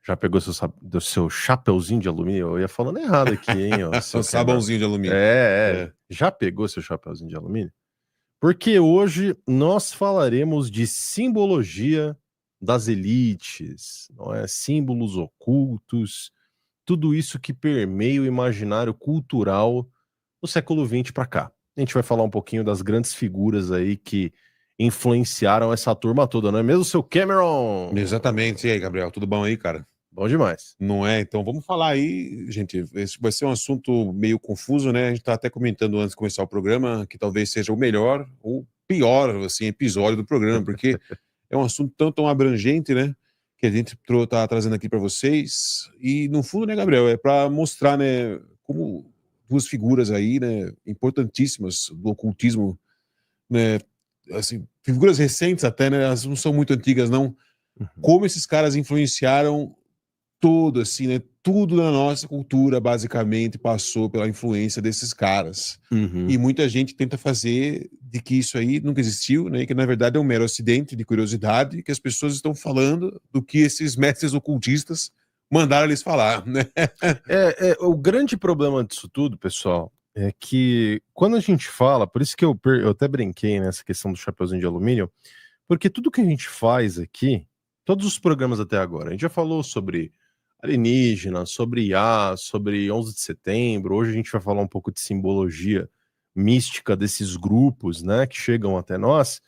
Já pegou do seu chapeuzinho de alumínio? Eu ia falando errado aqui, hein? Ó, O sabãozinho de alumínio. Já pegou seu chapeuzinho de alumínio? Porque hoje nós falaremos de simbologia das elites, não é? Símbolos ocultos, tudo isso que permeia o imaginário cultural do século XX para cá. A gente vai falar um pouquinho das grandes figuras aí que influenciaram essa turma toda, não é mesmo, seu Cameron? Exatamente. E aí, Gabriel, tudo bom aí, cara? Bom demais. Não é? Então vamos falar aí, gente. Esse vai ser um assunto meio confuso, né? A gente tá até comentando antes de começar o programa que talvez seja o melhor ou pior, assim, episódio do programa, porque é um assunto tão abrangente, né? Que a gente tá trazendo aqui para vocês. E no fundo, né, Gabriel, é para mostrar, né, como duas figuras aí, né, importantíssimas do ocultismo, né, assim, figuras recentes até, né? Elas não são muito antigas, não. Como esses caras influenciaram tudo, assim, né? Tudo na nossa cultura, basicamente, passou pela influência desses caras. Uhum. E muita gente tenta fazer de que isso aí nunca existiu, né? E que, na verdade, é um mero acidente de curiosidade, que as pessoas estão falando do que esses mestres ocultistas mandaram eles falar, né? O grande problema disso tudo, pessoal, é que quando a gente fala, por isso que eu até brinquei nessa questão do chapeuzinho de alumínio, porque tudo que a gente faz aqui, todos os programas até agora, a gente já falou sobre alienígena, sobre IA, sobre 11 de setembro, hoje a gente vai falar um pouco de simbologia mística desses grupos, né, que chegam até nós,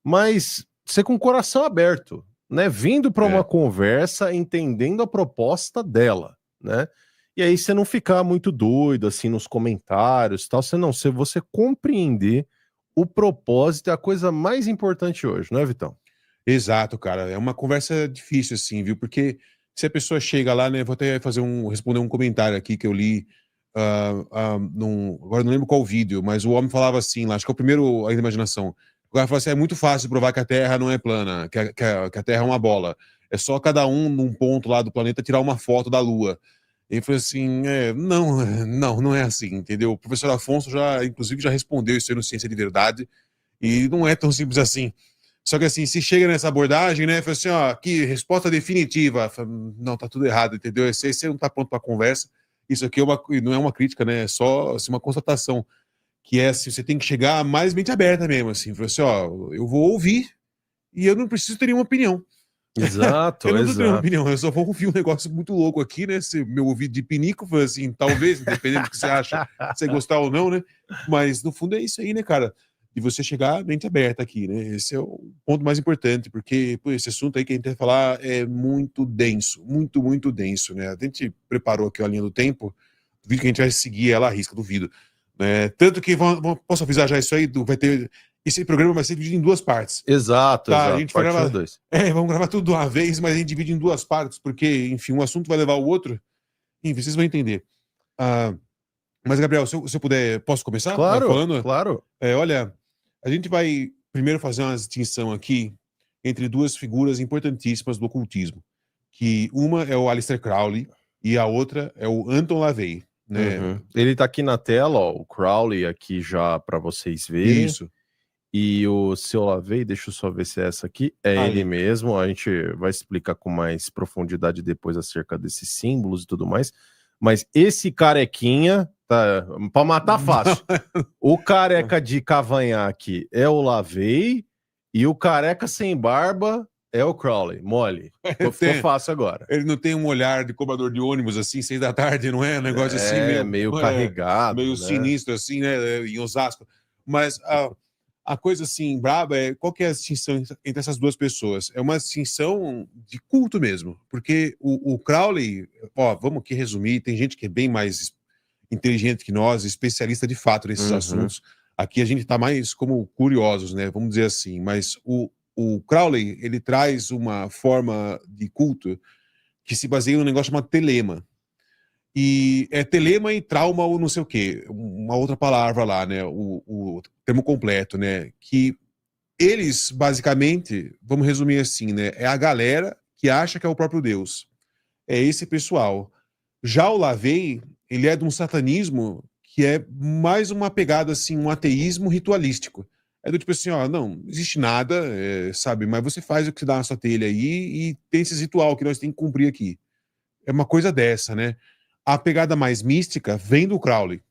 mas ser com o coração aberto, né, vindo para uma conversa, entendendo a proposta dela, né, e aí você não ficar muito doido, assim, nos comentários, tal, você compreender o propósito é a coisa mais importante hoje, não é, Vitão? Exato, cara. É uma conversa difícil, assim, viu? Porque se a pessoa chega lá, né? Vou até responder um comentário aqui que eu li. Agora não lembro qual vídeo, mas o homem falava assim, lá, acho que é o primeiro a imaginação. O cara falou assim: é muito fácil provar que a Terra não é plana, que a Terra é uma bola. É só cada um num ponto lá do planeta tirar uma foto da Lua. Ele falou assim: não é assim, entendeu? O professor Afonso já, inclusive, já respondeu isso aí no Ciência de Verdade, e não é tão simples assim. Só que assim, se chega nessa abordagem, né, fala assim, ó, que resposta definitiva, fala, não, tá tudo errado, entendeu? Você não tá pronto para conversa. Isso aqui não é uma crítica, né, é só assim, uma constatação, que é assim, você tem que chegar mais mente aberta mesmo, assim, fala assim, ó, eu vou ouvir e eu não preciso ter nenhuma opinião. Exato, eu não preciso ter nenhuma exato. opinião, eu só vou ouvir um negócio muito louco aqui, né, se meu ouvido de pinico, foi assim, talvez, dependendo do que você acha, se você gostar ou não, né, mas no fundo é isso aí, né, cara? De você chegar mente aberta aqui, né? Esse é o ponto mais importante, porque pô, esse assunto aí que a gente vai falar é muito denso, muito denso, né? A gente preparou aqui a linha do tempo, duvido que a gente vai seguir ela à risca, duvido. Né? Tanto que, posso avisar já isso aí, esse programa vai ser dividido em duas partes. Exato, Tá, a gente vai parte 1 e gravar, 2. vamos gravar tudo de uma vez, mas a gente divide em duas partes, porque, enfim, um assunto vai levar o outro, enfim, vocês vão entender. Mas, Gabriel, se eu puder, posso começar? Claro, Falando? claro. Olha, a gente vai primeiro fazer uma distinção aqui entre duas figuras importantíssimas do ocultismo, que uma é o Aleister Crowley e a outra é o Anton LaVey, né? Uhum. Ele tá aqui na tela, ó, o Crowley aqui já para vocês verem. Isso. E o seu LaVey, deixa eu só ver se é essa aqui, é ele mesmo. A gente vai explicar com mais profundidade depois acerca desses símbolos e tudo mais. Mas esse carequinha, tá, para matar fácil. O careca de cavanhaque é o LaVey e o careca sem barba é o Crowley. Mole. Ficou fácil agora. Ele não tem um olhar de cobrador de ônibus assim, 6 da tarde, não é? Um negócio assim meio carregado, meio né? sinistro assim, né? Em Osasco. Mas a coisa assim braba é qual que é a distinção entre essas duas pessoas? É uma distinção de culto mesmo, porque o Crowley, ó, vamos aqui resumir, tem gente que é bem mais inteligente que nós, especialista de fato nesses assuntos. Aqui a gente está mais como curiosos, né? Vamos dizer assim, mas o Crowley, ele traz uma forma de culto que se baseia num negócio chamado telema. E é telema e trauma ou não sei o quê, uma outra palavra lá, né? O termo completo, né? Que eles, basicamente, vamos resumir assim, né? É a galera que acha que é o próprio Deus. É esse pessoal. Já o LaVey, ele é de um satanismo que é mais uma pegada, assim, um ateísmo ritualístico. É do tipo assim, ó, não existe nada, sabe? Mas você faz o que dá na sua telha aí e tem esse ritual que nós temos que cumprir aqui. é uma coisa dessa, né? A pegada mais mística vem do Crowley,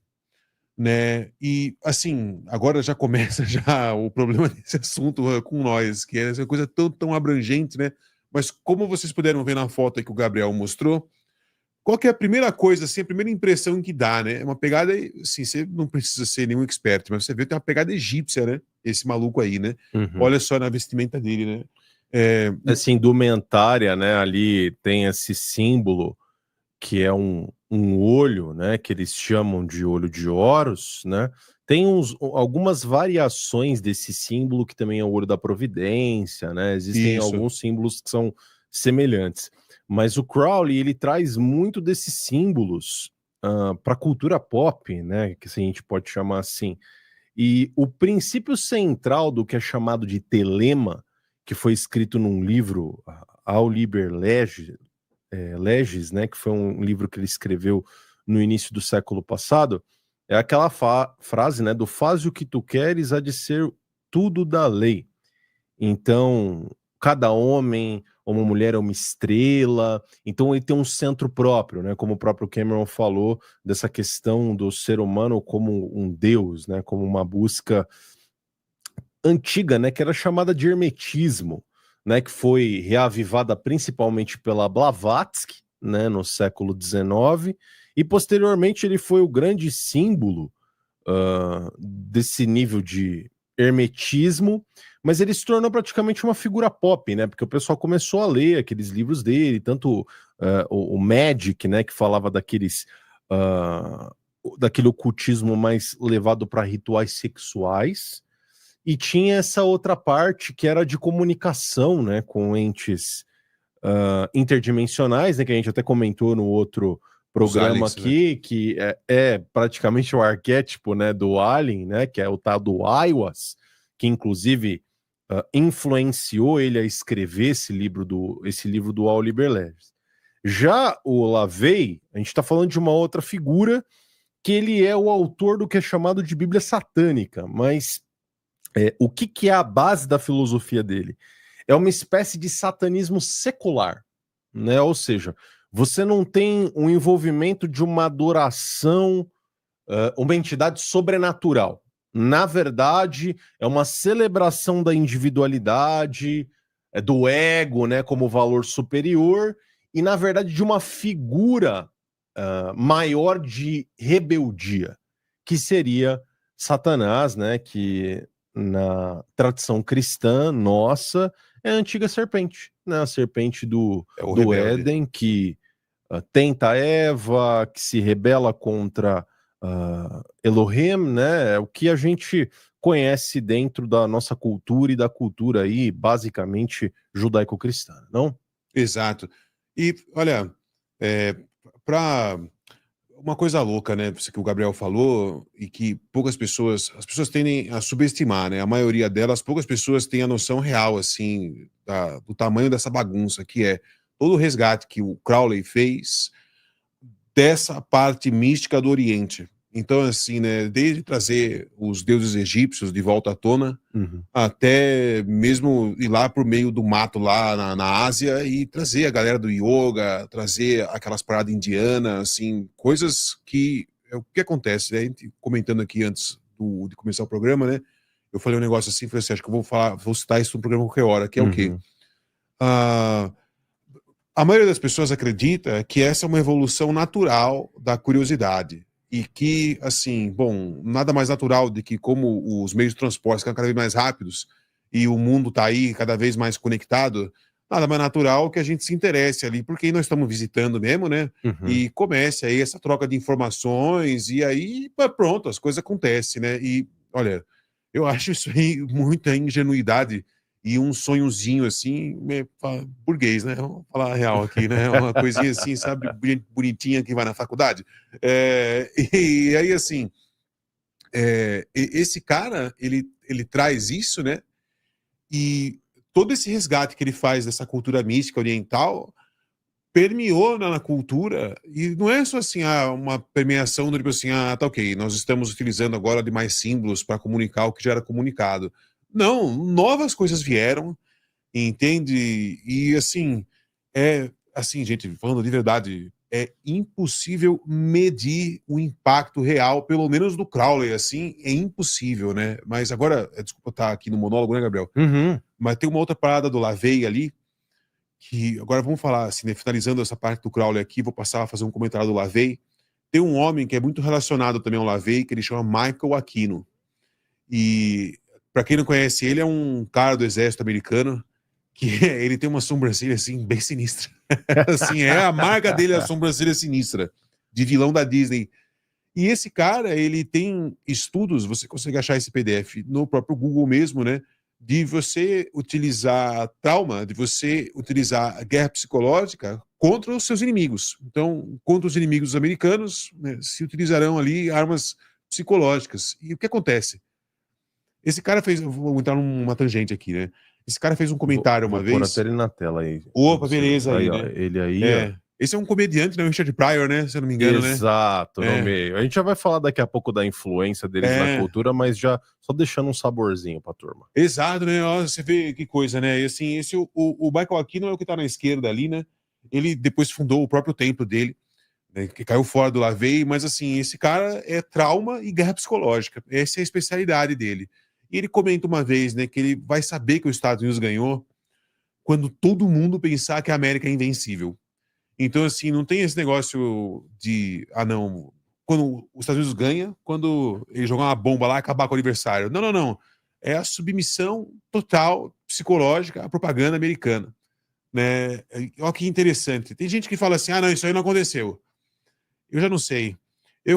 né? E, assim, agora já começa já o problema desse assunto com nós, que é essa coisa tão abrangente, né? Mas como vocês puderam ver na foto aí que o Gabriel mostrou, qual que é a primeira coisa, assim, a primeira impressão que dá, né? É uma pegada, assim, você não precisa ser nenhum expert, mas você vê que tem uma pegada egípcia, né? Esse maluco aí, né? Uhum. Olha só na vestimenta dele, né? Essa indumentária, né? Ali tem esse símbolo que é um olho, né? Que eles chamam de olho de Horus, né? Tem algumas variações desse símbolo que também é o olho da providência, né? Existem Isso. alguns símbolos que são semelhantes. Mas o Crowley, ele traz muito desses símbolos para a cultura pop, né? Que a gente pode chamar assim. E o princípio central do que é chamado de telema, que foi escrito num livro, Ao Liber Legis, né, que foi um livro que ele escreveu no início do século passado, é aquela frase, né, do faz o que tu queres há de ser tudo da lei. Então, cada homem ou uma mulher é uma estrela, então ele tem um centro próprio, né, como o próprio Cameron falou, dessa questão do ser humano como um deus, né, como uma busca antiga, né, que era chamada de hermetismo, né, que foi reavivada principalmente pela Blavatsky, né, no século XIX, e posteriormente ele foi o grande símbolo desse nível de hermetismo, mas ele se tornou praticamente uma figura pop, né, porque o pessoal começou a ler aqueles livros dele, tanto o Magic, né, que falava daquele ocultismo mais levado para rituais sexuais, e tinha essa outra parte que era de comunicação, né, com entes interdimensionais, né, que a gente até comentou no outro programa aliens, aqui, né? Que é praticamente o arquétipo, né, do Alien, né, que é o tal do Aiwass, que inclusive influenciou ele a escrever esse livro do Ao Liber Legis. Já o LaVey, a gente está falando de uma outra figura, que ele é o autor do que é chamado de Bíblia Satânica, mas o que é a base da filosofia dele? É uma espécie de satanismo secular, né? Ou seja, você não tem um envolvimento de uma adoração, uma entidade sobrenatural. Na verdade, é uma celebração da individualidade, do ego, né, como valor superior, e na verdade de uma figura maior de rebeldia, que seria Satanás, né, que na tradição cristã nossa é a antiga serpente, né, a serpente do Éden, que tenta Eva, que se rebela contra Elohim, né, é o que a gente conhece dentro da nossa cultura e da cultura aí, basicamente judaico-cristã, não? Exato. E, olha, para uma coisa louca, né, isso que o Gabriel falou, e que as pessoas tendem a subestimar, né, a maioria delas, poucas pessoas têm a noção real, assim, do tamanho dessa bagunça, que é todo o resgate que o Crowley fez dessa parte mística do Oriente. Então, assim, né, desde trazer os deuses egípcios de volta à tona, até mesmo ir lá por meio do mato lá na Ásia e trazer a galera do yoga, trazer aquelas paradas indianas, assim, coisas que o que acontece, né? Comentando aqui antes de começar o programa, né? Eu falei um negócio assim, falei assim, acho que eu vou citar isso no programa qualquer hora, que é o quê? A maioria das pessoas acredita que essa é uma evolução natural da curiosidade. E que, assim, bom, nada mais natural do que como os meios de transporte ficam cada vez mais rápidos e o mundo está aí cada vez mais conectado, nada mais natural que a gente se interesse ali, porque nós estamos visitando mesmo, né? E comece aí essa troca de informações e aí, pronto, as coisas acontecem, né? E, olha, eu acho isso aí muita ingenuidade e um sonhozinho assim, burguês, né? Vamos falar a real aqui, né? Uma coisinha assim, sabe, bonitinha que vai na faculdade. E aí, assim, esse cara, ele traz isso, né? E todo esse resgate que ele faz dessa cultura mística oriental permeou na cultura, e não é só assim, uma permeação do tipo assim, tá ok, nós estamos utilizando agora de mais símbolos para comunicar o que já era comunicado. Não, novas coisas vieram, entende? E assim, assim, gente, falando de verdade, é impossível medir o impacto real, pelo menos do Crowley, assim, é impossível, né? Mas agora, desculpa estar aqui no monólogo, né, Gabriel? Uhum. Mas tem uma outra parada do LaVey ali, que agora vamos falar, assim, né, finalizando essa parte do Crowley aqui, vou passar a fazer um comentário do LaVey. Tem um homem que é muito relacionado também ao LaVey, que ele chama Michael Aquino. E, para quem não conhece, ele é um cara do exército americano, que ele tem uma sobrancelha, assim, bem sinistra. Assim, a marca dele é a sobrancelha sinistra, de vilão da Disney. E esse cara, ele tem estudos, você consegue achar esse PDF no próprio Google mesmo, né? De você utilizar trauma, de você utilizar a guerra psicológica contra os seus inimigos. Então, contra os inimigos americanos, né, se utilizarão ali armas psicológicas. E o que acontece? Esse cara fez, vou entrar numa tangente aqui, né? Esse cara fez um comentário uma Vou pôr vez. até ele na tela aí. Opa, beleza aí, Ó, né? ele aí, ó. Esse é um comediante, né? O Richard Pryor, né? Se eu não me engano, né? Exato, no meio. A gente já vai falar daqui a pouco da influência deles na cultura, mas já só deixando um saborzinho pra turma. Exato, né? Ó, você vê que coisa, né? E assim, o Michael Aquino é o que tá na esquerda ali, né? Ele depois fundou o próprio templo dele, né? Que caiu fora do LaVey, mas assim, esse cara é trauma e guerra psicológica. Essa é a especialidade dele. E ele comenta uma vez, né, que ele vai saber que os Estados Unidos ganhou quando todo mundo pensar que a América é invencível. Então, assim, não tem esse negócio de, não, quando os Estados Unidos ganha, quando ele jogar uma bomba lá e acabar com o aniversário. Não, não, não. É a submissão total, psicológica, à propaganda americana. Né? Olha que interessante. Tem gente que fala assim, não, isso aí não aconteceu. Eu já não sei.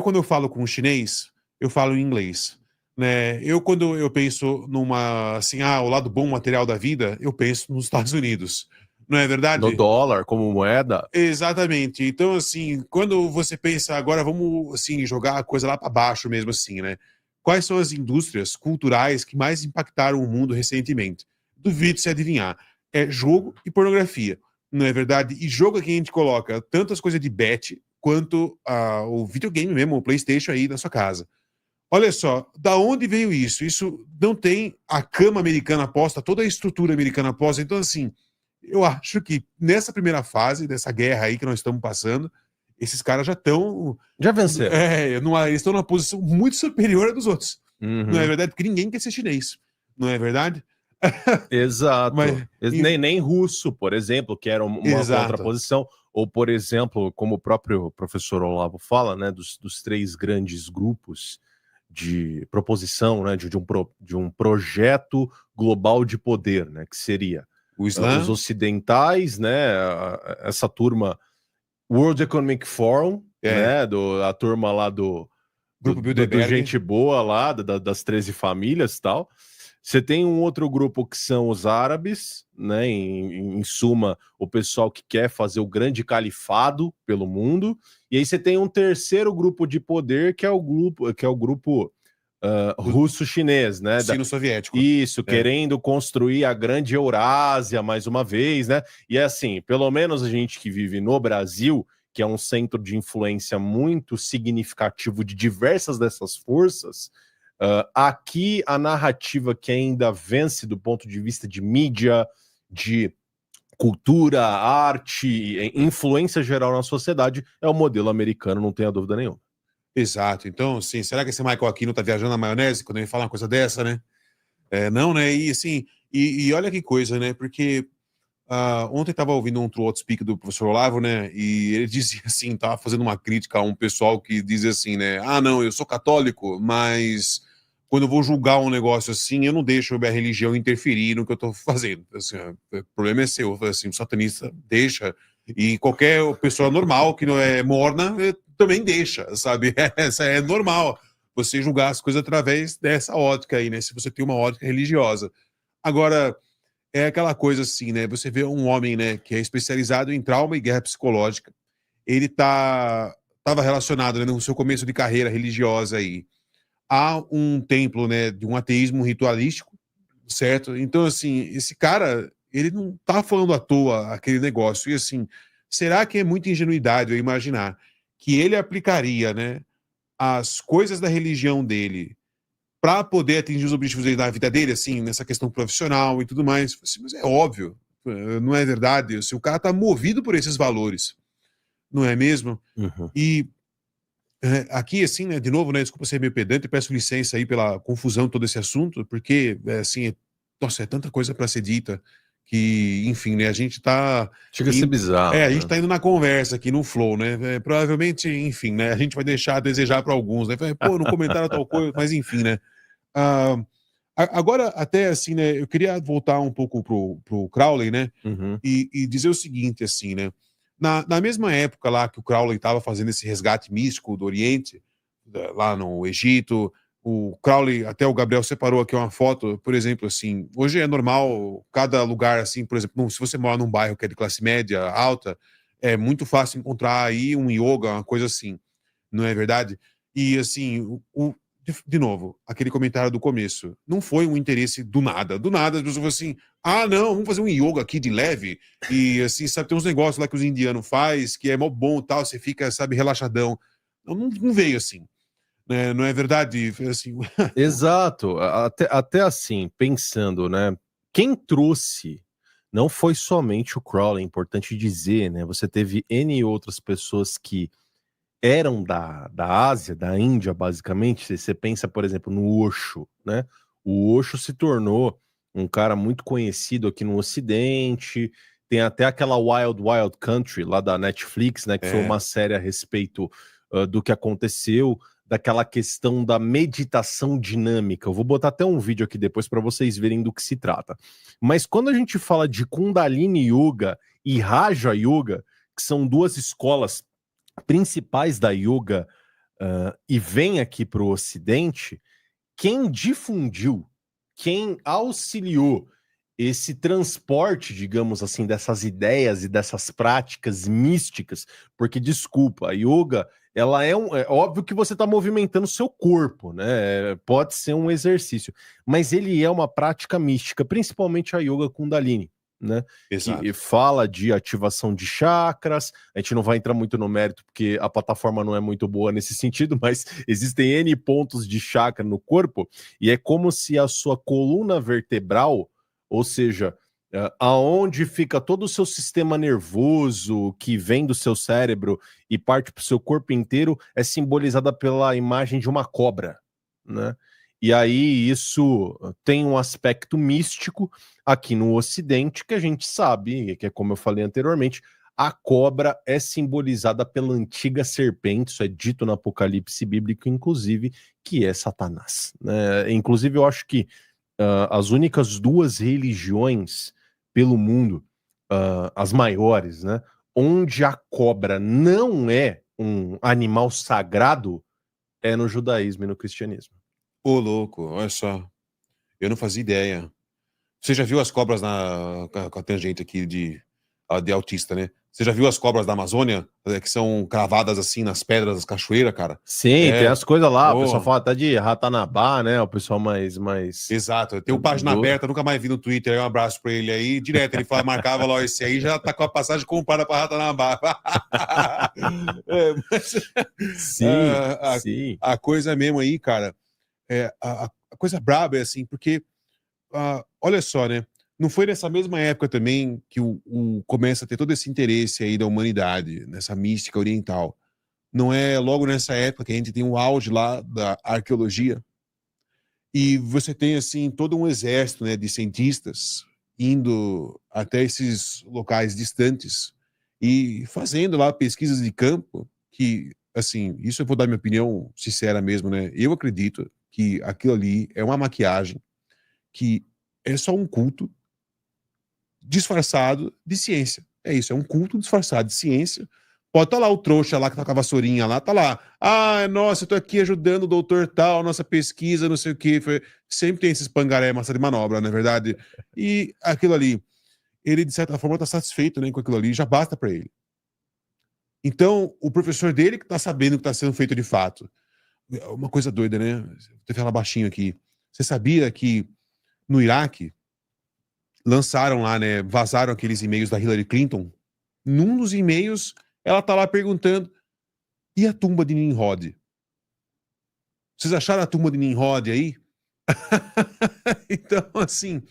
Quando eu falo com um chinês, eu falo em inglês. Né? Quando eu penso numa, assim, o lado bom material da vida, eu penso nos Estados Unidos. Não é verdade? No dólar, como moeda. Exatamente. Então, assim, quando você pensa, agora vamos, assim, jogar a coisa lá para baixo mesmo, assim, né? Quais são as indústrias culturais que mais impactaram o mundo recentemente? Duvido se adivinhar. É jogo e pornografia, não é verdade? E jogo aqui a gente coloca tanto as coisas de bet, quanto o videogame mesmo, o PlayStation aí na sua casa. Olha só, da onde veio isso? Isso não tem a cama americana posta, toda a estrutura americana posta. Então, assim, eu acho que nessa primeira fase dessa guerra aí que nós estamos passando, esses caras já estão. Já venceram. Eles estão numa posição muito superior à dos outros. Uhum. Não é verdade? Porque ninguém quer ser chinês. Não é verdade? Exato. Mas, nem russo, por exemplo, que era uma contraposição. Ou, por exemplo, como o próprio professor Olavo fala, né, dos 3 grandes grupos de proposição, né, de um projeto global de poder, né, que seria o Islã, os ocidentais, né, essa turma World Economic Forum, né, a turma lá do gente boa lá, das 13 famílias e tal. Você tem um outro grupo que são os árabes, né, em suma, o pessoal que quer fazer o grande califado pelo mundo, e aí você tem um terceiro grupo de poder, que é o grupo russo-chinês, né? Sino-soviético. Isso, querendo construir a grande Eurásia mais uma vez, né? E assim, pelo menos a gente que vive no Brasil, que é um centro de influência muito significativo de diversas dessas forças, aqui a narrativa que ainda vence do ponto de vista de mídia, de cultura, arte, influência geral na sociedade, é o modelo americano, não tenha dúvida nenhuma. Exato. Então, assim, será que esse Michael Aquino tá viajando na maionese quando ele fala uma coisa dessa, né? Não, né? E assim, e olha que coisa, né? Porque ontem estava ouvindo um outro speak do professor Olavo, né? E ele dizia assim, tava fazendo uma crítica a um pessoal que dizia assim, né? Não, eu sou católico, mas quando eu vou julgar um negócio assim, eu não deixo a minha religião interferir no que eu tô fazendo. Assim, o problema é seu. Assim, o satanista deixa. E qualquer pessoa normal que não é morna também deixa, sabe? Essa é normal. Você julgar as coisas através dessa ótica aí, né? Se você tem uma ótica religiosa. Agora, é aquela coisa assim, né? Você vê um homem, né, que é especializado em trauma e guerra psicológica. Ele estava relacionado, né, no seu começo de carreira religiosa aí a um templo, né, de um ateísmo ritualístico, certo? Então, assim, esse cara, ele não tá falando à toa aquele negócio. E assim, será que é muita ingenuidade eu imaginar que ele aplicaria, né, as coisas da religião dele para poder atingir os objetivos dele na vida dele, assim, nessa questão profissional e tudo mais? Assim, mas é óbvio. não é verdade? Se o cara tá movido por esses valores, não é mesmo? Uhum. E aqui, assim, né, de novo, né, desculpa ser meio pedante, peço licença aí pela confusão de todo esse assunto, porque, assim, nossa, é tanta coisa para ser dita que, enfim, né, a gente tá... Chega a ser bizarro, a gente né? tá indo na conversa aqui, no flow, né? Provavelmente, enfim, né, a gente vai deixar a desejar para alguns, né? Pô, não comentaram tal coisa, mas enfim, né? Ah, agora, até assim, né, eu queria voltar um pouco pro Crowley, né? Uhum. E dizer o seguinte, assim, né? Na mesma época lá que o Crowley estava fazendo esse resgate místico do Oriente, lá no Egito, o Crowley, até o Gabriel separou aqui uma foto, por exemplo, assim, hoje é normal, cada lugar, assim, por exemplo, se você mora num bairro que é de classe média alta, é muito fácil encontrar aí um yoga, uma coisa assim, não é verdade? E, assim, de novo, aquele comentário do começo, não foi um interesse do nada as pessoas falaram assim, ah, não, vamos fazer um yoga aqui de leve, e, assim, sabe, tem uns negócios lá que os indianos faz, que é mó bom e tal, você fica, sabe, relaxadão. Não veio assim, né? Não é verdade? Assim, Exato. Até assim, pensando, né? Quem trouxe não foi somente o Crowley, é importante dizer, né? Você teve N outras pessoas que eram da Ásia, da Índia, basicamente. Você pensa, por exemplo, no Osho, né? O Osho se tornou um cara muito conhecido aqui no Ocidente. Tem até aquela Wild Wild Country lá da Netflix, né? Que foi uma série a respeito do que aconteceu, daquela questão da meditação dinâmica. Eu vou botar até um vídeo aqui depois para vocês verem do que se trata. Mas quando a gente fala de Kundalini Yoga e Raja Yoga, que são duas escolas principais da yoga e vem aqui para o Ocidente, quem difundiu, quem auxiliou esse transporte, digamos assim, dessas ideias e dessas práticas místicas, porque desculpa, a yoga, ela é óbvio que você está movimentando seu corpo, né? Pode ser um exercício, mas ele é uma prática mística, principalmente a yoga Kundalini, né? Que exato. fala de ativação de chakras. A gente não vai entrar muito no mérito, porque a plataforma não é muito boa nesse sentido, mas existem N pontos de chakra no corpo, e é como se a sua coluna vertebral, ou seja, aonde fica todo o seu sistema nervoso que vem do seu cérebro e parte para o seu corpo inteiro, é simbolizada pela imagem de uma cobra, né? E aí isso tem um aspecto místico aqui no Ocidente que a gente sabe, que é como eu falei anteriormente, a cobra é simbolizada pela antiga serpente, isso é dito no Apocalipse bíblico, inclusive, que é Satanás, né? Inclusive, eu acho que as únicas duas religiões pelo mundo, as maiores, né, onde a cobra não é um animal sagrado, é no judaísmo e no cristianismo. Ô, louco, olha só. Eu não fazia ideia. Você já viu as cobras com a tangente aqui de autista, né? Você já viu as cobras da Amazônia, que são cravadas assim nas pedras das cachoeiras, cara? Sim, tem É, as coisas lá, o pessoal oh, fala até de Ratanabá, né? O pessoal mais exato. Tem o Página do... Aberta, nunca mais vi no Twitter, um abraço pra ele aí. Direto, ele fala, marcava lá, esse aí já tá com a passagem comprada pra Ratanabá. Mas Sim, a, sim. a coisa mesmo aí, cara, a coisa braba é assim, porque olha só, né? Não foi nessa mesma época também que começa a ter todo esse interesse aí da humanidade, nessa mística oriental. Não é logo nessa época que a gente tem o auge lá da arqueologia e você tem assim todo um exército, né, de cientistas indo até esses locais distantes e fazendo lá pesquisas de campo que, assim, isso eu vou dar minha opinião sincera mesmo, né? Eu acredito que aquilo ali é uma maquiagem, que é só um culto disfarçado de ciência. É isso, é um culto disfarçado de ciência. Pode estar lá o trouxa lá que tá com a vassourinha lá, tá lá. Ah, nossa, eu tô aqui ajudando o doutor tal, nossa pesquisa, não sei o quê. Sempre tem esses pangaré massa de manobra, não é verdade? E aquilo ali, ele de certa forma tá satisfeito, né, com aquilo ali, já basta para ele. Então, o professor dele que tá sabendo o que tá sendo feito de fato. Uma coisa doida, né? Vou ter que falar baixinho aqui. Você sabia que no Iraque lançaram lá, né, vazaram aqueles e-mails da Hillary Clinton? Num dos e-mails, ela tá lá perguntando: e a tumba de Nimrod? Vocês acharam a tumba de Nimrod aí? Então, assim,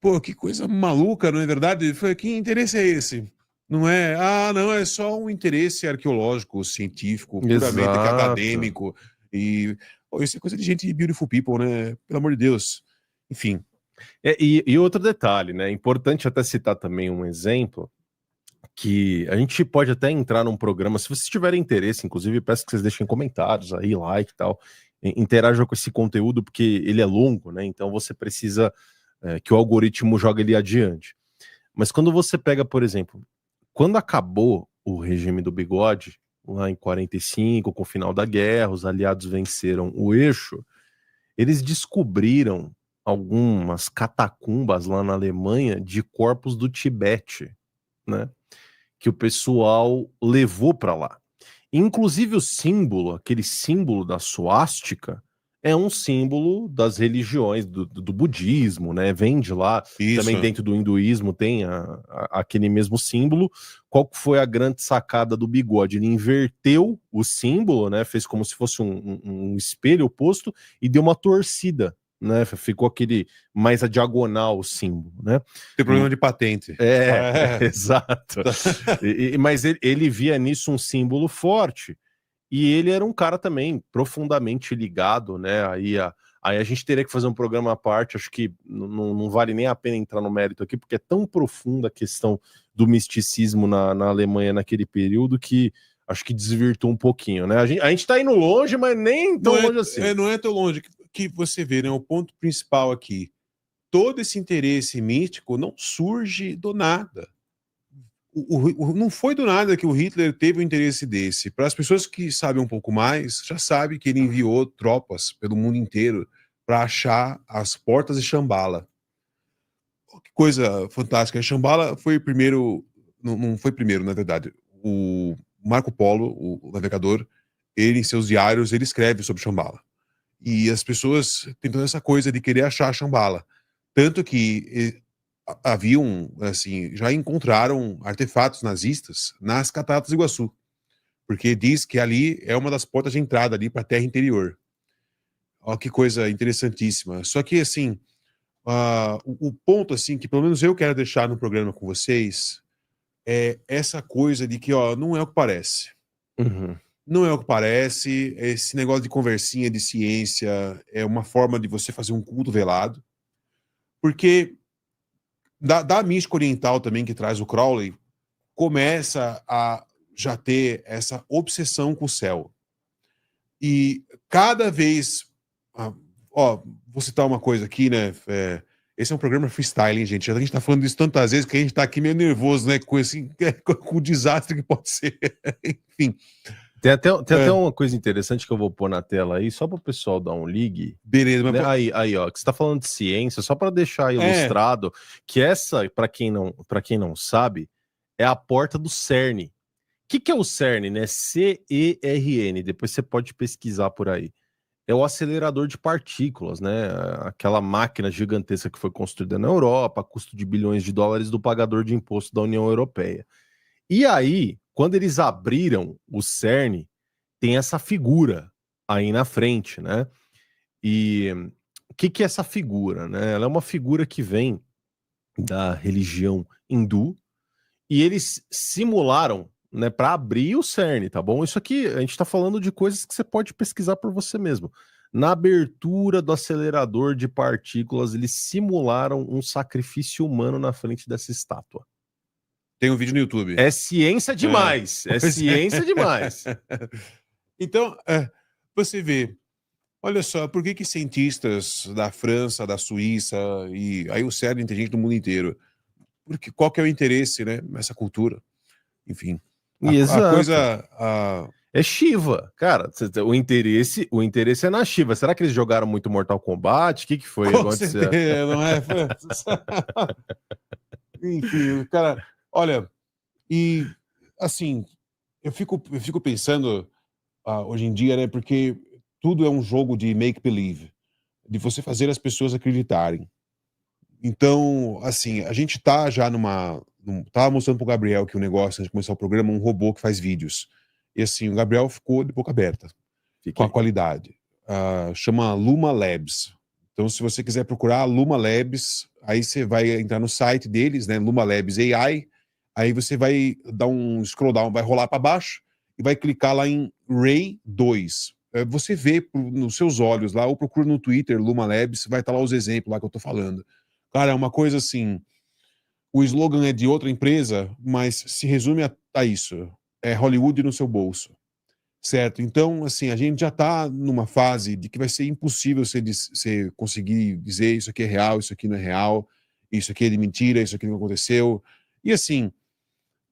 Pô, que coisa maluca, não é verdade? Foi, que interesse é esse? Não é, não, é só um interesse arqueológico, científico, puramente Exato. acadêmico. E pô, isso é coisa de gente beautiful people, né? Pelo amor de Deus. Enfim. E outro detalhe, né? É importante até citar também um exemplo que a gente pode até entrar num programa, se vocês tiverem interesse, inclusive peço que vocês deixem comentários aí, like e tal, interajam com esse conteúdo, porque ele é longo, né? Então você precisa que o algoritmo jogue ele adiante. Mas quando você pega, por exemplo, quando acabou o regime do bigode, lá em 45, com o final da guerra, os aliados venceram o eixo, eles descobriram algumas catacumbas lá na Alemanha de corpos do Tibete, né? Que o pessoal levou para lá. Inclusive o símbolo, aquele símbolo da suástica, é um símbolo das religiões do budismo, né? Vem de lá, também Isso. dentro do hinduísmo tem aquele mesmo símbolo. Qual foi a grande sacada do bigode? Ele inverteu o símbolo, né? Fez como se fosse um espelho oposto e deu uma torcida, né? Ficou aquele mais a diagonal o símbolo, né? Tem problema de patente. Exato. Mas ele via nisso um símbolo forte. E ele era um cara também profundamente ligado, né? Aí a gente teria que fazer um programa à parte, acho que não vale nem a pena entrar no mérito aqui, porque é tão profunda a questão do misticismo na Alemanha naquele período que acho que desvirtuou um pouquinho, né? A gente tá indo longe, mas nem tão longe assim. Não é tão longe que você vê, né? O ponto principal aqui. Todo esse interesse místico não surge do nada. Não foi do nada que o Hitler teve um interesse desse. Para as pessoas que sabem um pouco mais, já sabe que ele enviou tropas pelo mundo inteiro para achar as portas de Shambhala. Que coisa fantástica. Shambhala foi primeiro, não foi primeiro, na verdade. O Marco Polo, o navegador, ele em seus diários, ele escreve sobre Shambhala. E as pessoas têm toda essa coisa de querer achar Shambhala. Tanto que haviam, assim, já encontraram artefatos nazistas nas Cataratas do Iguaçu, porque diz que ali é uma das portas de entrada ali para a terra interior. Olha que coisa interessantíssima. Só que, assim, o ponto, assim, que pelo menos eu quero deixar no programa com vocês é essa coisa de que, ó, não é o que parece. Uhum. Não é o que parece. Esse negócio de conversinha de ciência é uma forma de você fazer um culto velado. Porque da mística oriental também, que traz o Crowley, começa a já ter essa obsessão com o céu. E cada vez... vou citar uma coisa aqui, né? Esse é um programa freestyle, hein, gente? A gente tá falando disso tantas vezes que a gente tá aqui meio nervoso, né? Com o desastre que pode ser. Enfim. Tem até uma coisa interessante que eu vou pôr na tela aí, só para o pessoal dar um ligue. Beleza, mas... Né? Aí, ó, que você está falando de ciência, só para deixar ilustrado que essa, para quem não sabe, é a porta do CERN. O que é o CERN, né? CERN, depois você pode pesquisar por aí. É o acelerador de partículas, né? Aquela máquina gigantesca que foi construída na Europa, a custo de bilhões de dólares do pagador de imposto da União Europeia. E aí, quando eles abriram o CERN, tem essa figura aí na frente, né? E o que é essa figura, né? Ela é uma figura que vem da religião hindu e eles simularam, né, para abrir o CERN, tá bom? Isso aqui a gente está falando de coisas que você pode pesquisar por você mesmo. Na abertura do acelerador de partículas, eles simularam um sacrifício humano na frente dessa estátua. Tem um vídeo no YouTube. É ciência demais. É ciência demais. Então, você vê, olha só, por que cientistas da França, da Suíça, e aí o CERN tem gente do mundo inteiro? Porque qual que é o interesse, né, nessa cultura? Enfim, a coisa... É Shiva, cara. O interesse é na Shiva. Será que eles jogaram muito Mortal Kombat? O que foi? Com certeza, não é? Enfim, cara, olha, e assim, eu fico pensando hoje em dia, né, porque tudo é um jogo de make-believe, de você fazer as pessoas acreditarem. Então, assim, a gente tá já tava mostrando pro Gabriel que o negócio, antes de começar o programa, um robô que faz vídeos. E assim, o Gabriel ficou de boca aberta com a qualidade. Chama Luma Labs. Então, se você quiser procurar Luma Labs, aí você vai entrar no site deles, né, Luma Labs AI, aí você vai dar um scroll down, vai rolar para baixo e vai clicar lá em Ray 2. Você vê nos seus olhos lá, ou procura no Twitter, Luma Labs, vai estar lá os exemplos lá que eu tô falando. Cara, é uma coisa assim, o slogan é de outra empresa, mas se resume a isso. É Hollywood no seu bolso. Certo? Então, assim, a gente já está numa fase de que vai ser impossível você conseguir dizer isso aqui é real, isso aqui não é real, isso aqui é de mentira, isso aqui não aconteceu. E, assim,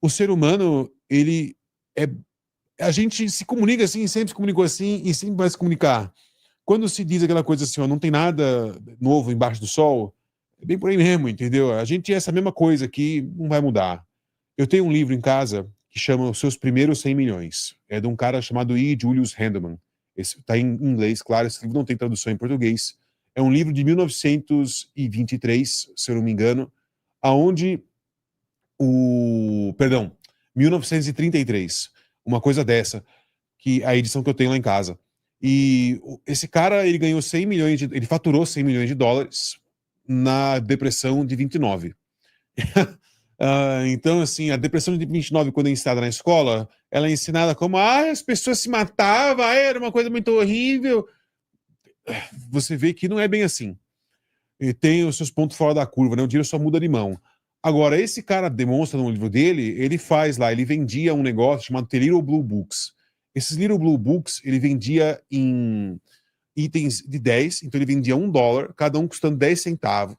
o ser humano, ele é... A gente se comunica assim, sempre se comunicou assim e sempre vai se comunicar. Quando se diz aquela coisa assim, ó, não tem nada novo embaixo do sol, é bem por aí mesmo, entendeu? A gente é essa mesma coisa aqui, não vai mudar. Eu tenho um livro em casa que chama Os Seus Primeiros 100 Milhões. É de um cara chamado E. Julius Handelman. Está em inglês, claro, esse livro não tem tradução em português. É um livro de 1923, se eu não me engano, aonde Perdão, 1933, uma coisa dessa, que a edição que eu tenho lá em casa. E esse cara, ele ganhou 100 milhões, ele faturou 100 milhões de dólares na depressão de 29. Então, assim, a depressão de 29, quando é ensinada na escola, ela é ensinada como, as pessoas se matavam, era uma coisa muito horrível. Você vê que não é bem assim. E tem os seus pontos fora da curva, né? O dinheiro só muda de mão. Agora, esse cara demonstra no livro dele, ele faz lá, ele vendia um negócio chamado The Little Blue Books. Esses Little Blue Books, ele vendia em itens de 10, então ele vendia $1, cada um custando 10 centavos.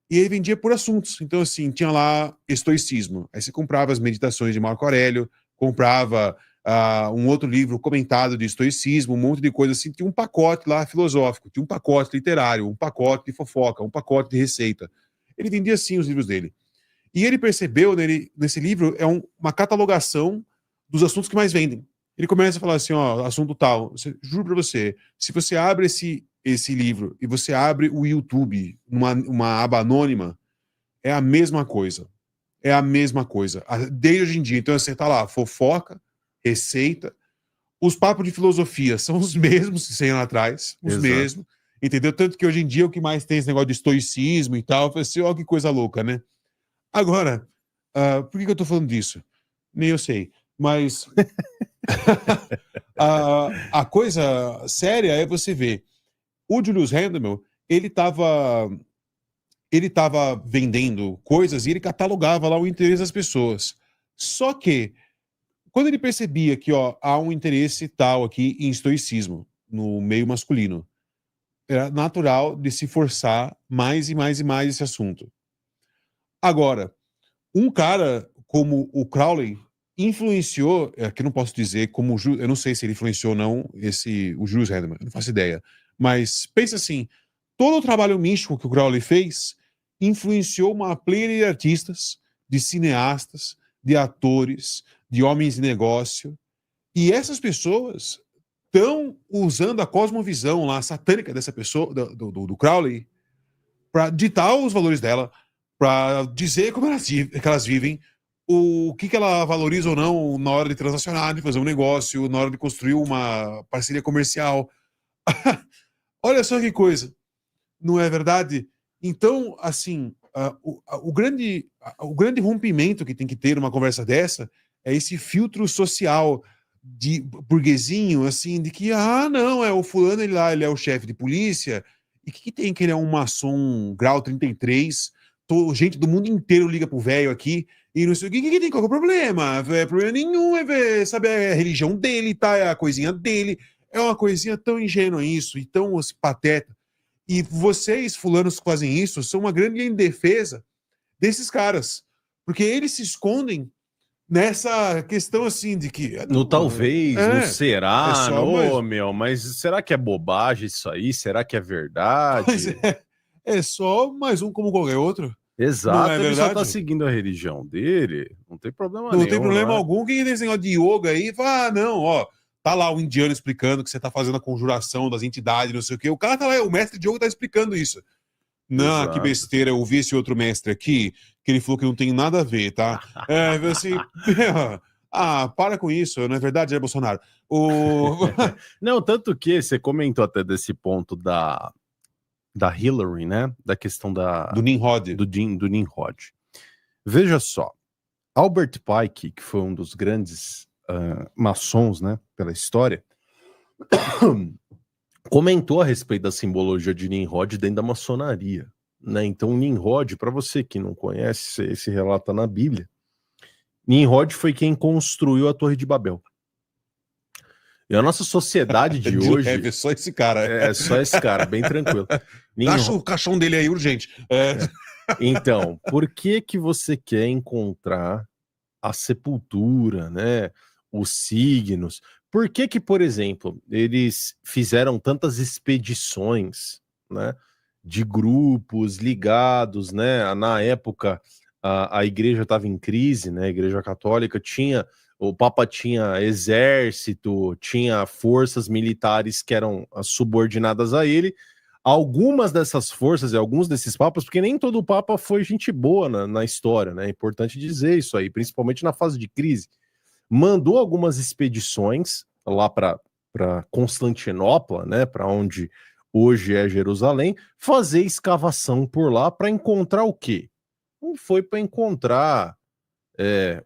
E ele vendia por assuntos. Então, assim, tinha lá estoicismo. Aí você comprava as meditações de Marco Aurélio, comprava um outro livro comentado de estoicismo, um monte de coisa assim. Tinha um pacote lá filosófico, tinha um pacote literário, um pacote de fofoca, um pacote de receita. Ele vendia, assim, os livros dele. E ele percebeu, nesse livro, uma catalogação dos assuntos que mais vendem. Ele começa a falar assim, ó, assunto tal. Juro pra você, se você abre esse livro e você abre o YouTube, uma aba anônima, é a mesma coisa. É a mesma coisa. Desde hoje em dia. Então, você tá lá, fofoca, receita. Os papos de filosofia são os mesmos que 100 anos atrás. Os mesmos. Entendeu? Tanto que hoje em dia o que mais tem esse negócio de estoicismo e tal. Eu falei assim, ó, que coisa louca, né? Agora, por que eu tô falando disso? Nem eu sei. Mas a coisa séria é você ver. O Julius Handelman, ele estava vendendo coisas e ele catalogava lá o interesse das pessoas. Só que, quando ele percebia que há um interesse tal aqui em estoicismo, no meio masculino, era natural de se forçar mais e mais e mais esse assunto. Agora, um cara como o Crowley influenciou, aqui não posso dizer como eu não sei se ele influenciou ou não o Julius Handelman, eu não faço ideia. Mas pensa assim, todo o trabalho místico que o Crowley fez influenciou uma plena de artistas, de cineastas, de atores, de homens de negócio. E essas pessoas estão usando a cosmovisão lá satânica dessa pessoa, do Crowley, para ditar os valores dela, para dizer como elas vivem, o que ela valoriza ou não na hora de transacionar, de fazer um negócio, na hora de construir uma parceria comercial. Olha só que coisa, não é verdade? Então, assim, o grande rompimento que tem que ter numa conversa dessa é esse filtro social de burguesinho, assim, de que, não, o fulano, ele é o chefe de polícia, e o que tem que ele é um maçom grau 33, gente do mundo inteiro liga pro velho aqui, e não sei o que tem, qual é o problema? Problema nenhum, sabe, é a religião dele, tá, é a coisinha dele, é uma coisinha tão ingênua isso, e tão pateta. E vocês, fulanos que fazem isso, são uma grande indefesa desses caras, porque eles se escondem nessa questão assim de que... No talvez, no será, mas será que é bobagem isso aí? Será que é verdade? É só mais um como qualquer outro. Exato, não é ele verdade? só tá seguindo a religião dele, não tem problema nenhum. Não tem problema algum. Quem tem esse negócio de yoga aí, fala, não, tá lá o indiano explicando que você tá fazendo a conjuração das entidades, não sei o quê. O cara tá lá, o mestre de yoga tá explicando isso. Não, exato. Que besteira, eu vi esse outro mestre aqui, que ele falou que não tem nada a ver, tá? Assim, para com isso, não é verdade, Bolsonaro? Não, tanto que você comentou até desse ponto da Hillary, né? Da questão Do Nimrod. do Nimrod. Veja só, Albert Pike, que foi um dos grandes maçons, né, pela história, comentou a respeito da simbologia de Nimrod dentro da maçonaria, né? Então, Nimrod, para você que não conhece, esse relata na Bíblia, Nimrod foi quem construiu a Torre de Babel. E a nossa sociedade de hoje... É só esse cara. É só esse cara, bem tranquilo. Acha o caixão dele aí urgente. Então, por que você quer encontrar a sepultura, né? Os signos? Por que, por exemplo, eles fizeram tantas expedições, né? De grupos ligados, né? Na época, a igreja estava em crise, né? A igreja católica o Papa tinha exército, tinha forças militares que eram subordinadas a ele. Algumas dessas forças e alguns desses papas, porque nem todo papa foi gente boa na história, né? É importante dizer isso aí, principalmente na fase de crise. Mandou algumas expedições lá para Constantinopla, né? Para onde hoje é Jerusalém, fazer escavação por lá para encontrar o quê? Não foi para encontrar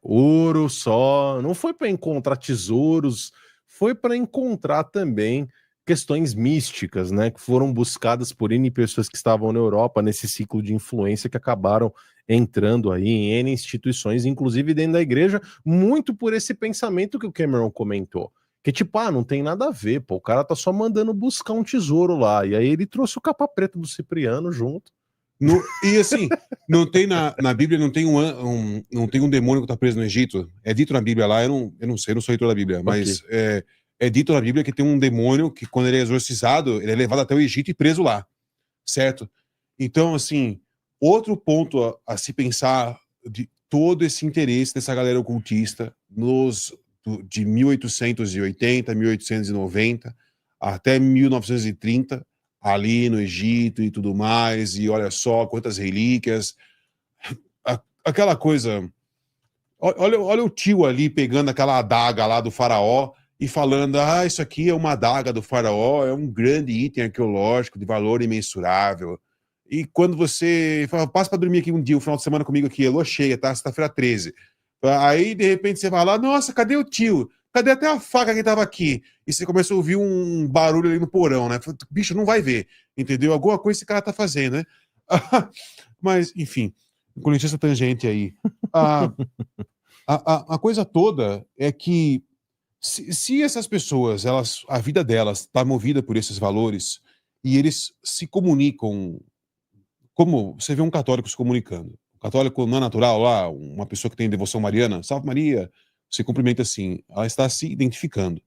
ouro só, não foi para encontrar tesouros, foi para encontrar também questões místicas, né, que foram buscadas por N pessoas que estavam na Europa nesse ciclo de influência que acabaram entrando aí em N instituições, inclusive dentro da igreja, muito por esse pensamento que o Cameron comentou. Que tipo, não tem nada a ver, pô, o cara tá só mandando buscar um tesouro lá, e aí ele trouxe o capa preta do Cipriano junto. E assim, não tem na Bíblia, não tem não tem um demônio que tá preso no Egito. É dito na Bíblia lá, eu não sei, eu não sou leitor da Bíblia, mas é dito na Bíblia que tem um demônio que, quando ele é exorcizado, ele é levado até o Egito e preso lá, certo? Então, assim, outro ponto a se pensar de todo esse interesse dessa galera ocultista de 1880, 1890 até 1930, ali no Egito e tudo mais, e olha só quantas relíquias, aquela coisa, olha o tio ali pegando aquela adaga lá do faraó e falando, isso aqui é uma adaga do faraó, é um grande item arqueológico de valor imensurável, e quando você fala, passa para dormir aqui um dia, um final de semana comigo aqui, lua cheia, tá, sexta-feira 13, aí de repente você vai lá, nossa, cadê o tio? Cadê até a faca que tava aqui? E você começa a ouvir um barulho ali no porão, né? Bicho, não vai ver, entendeu? Alguma coisa esse cara tá fazendo, né? Mas, enfim, com licença tangente aí. A coisa toda é que se essas pessoas, a vida delas tá movida por esses valores e eles se comunicam, como você vê um católico se comunicando. O católico não é natural lá, uma pessoa que tem devoção mariana, salve Maria, se cumprimenta assim, ela está se identificando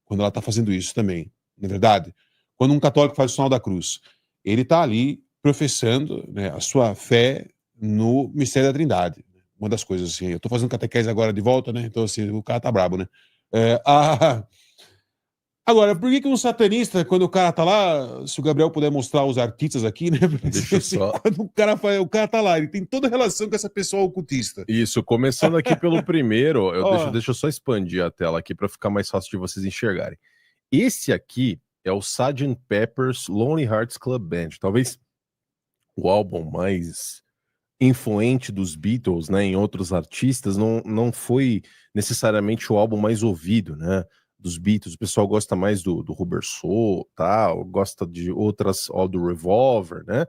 quando ela está fazendo isso também, não é verdade? Quando um católico faz o sinal da cruz, ele está ali professando, né, a sua fé no mistério da Trindade. Uma das coisas assim, eu estou fazendo catequese agora de volta, né? Então assim, o cara tá brabo, né? Agora, por que um satanista, quando o cara tá lá, se o Gabriel puder mostrar os artistas aqui, né? Deixa assim, só. quando o cara tá lá, ele tem toda relação com essa pessoa ocultista. Isso, começando aqui pelo primeiro, deixa eu só expandir a tela aqui para ficar mais fácil de vocês enxergarem. Esse aqui é o Sgt. Pepper's Lonely Hearts Club Band, talvez o álbum mais influente dos Beatles, né, em outros artistas, não foi necessariamente o álbum mais ouvido, né, dos Beatles. O pessoal gosta mais do Rubber Soul, tal, gosta de outras, do Revolver, né,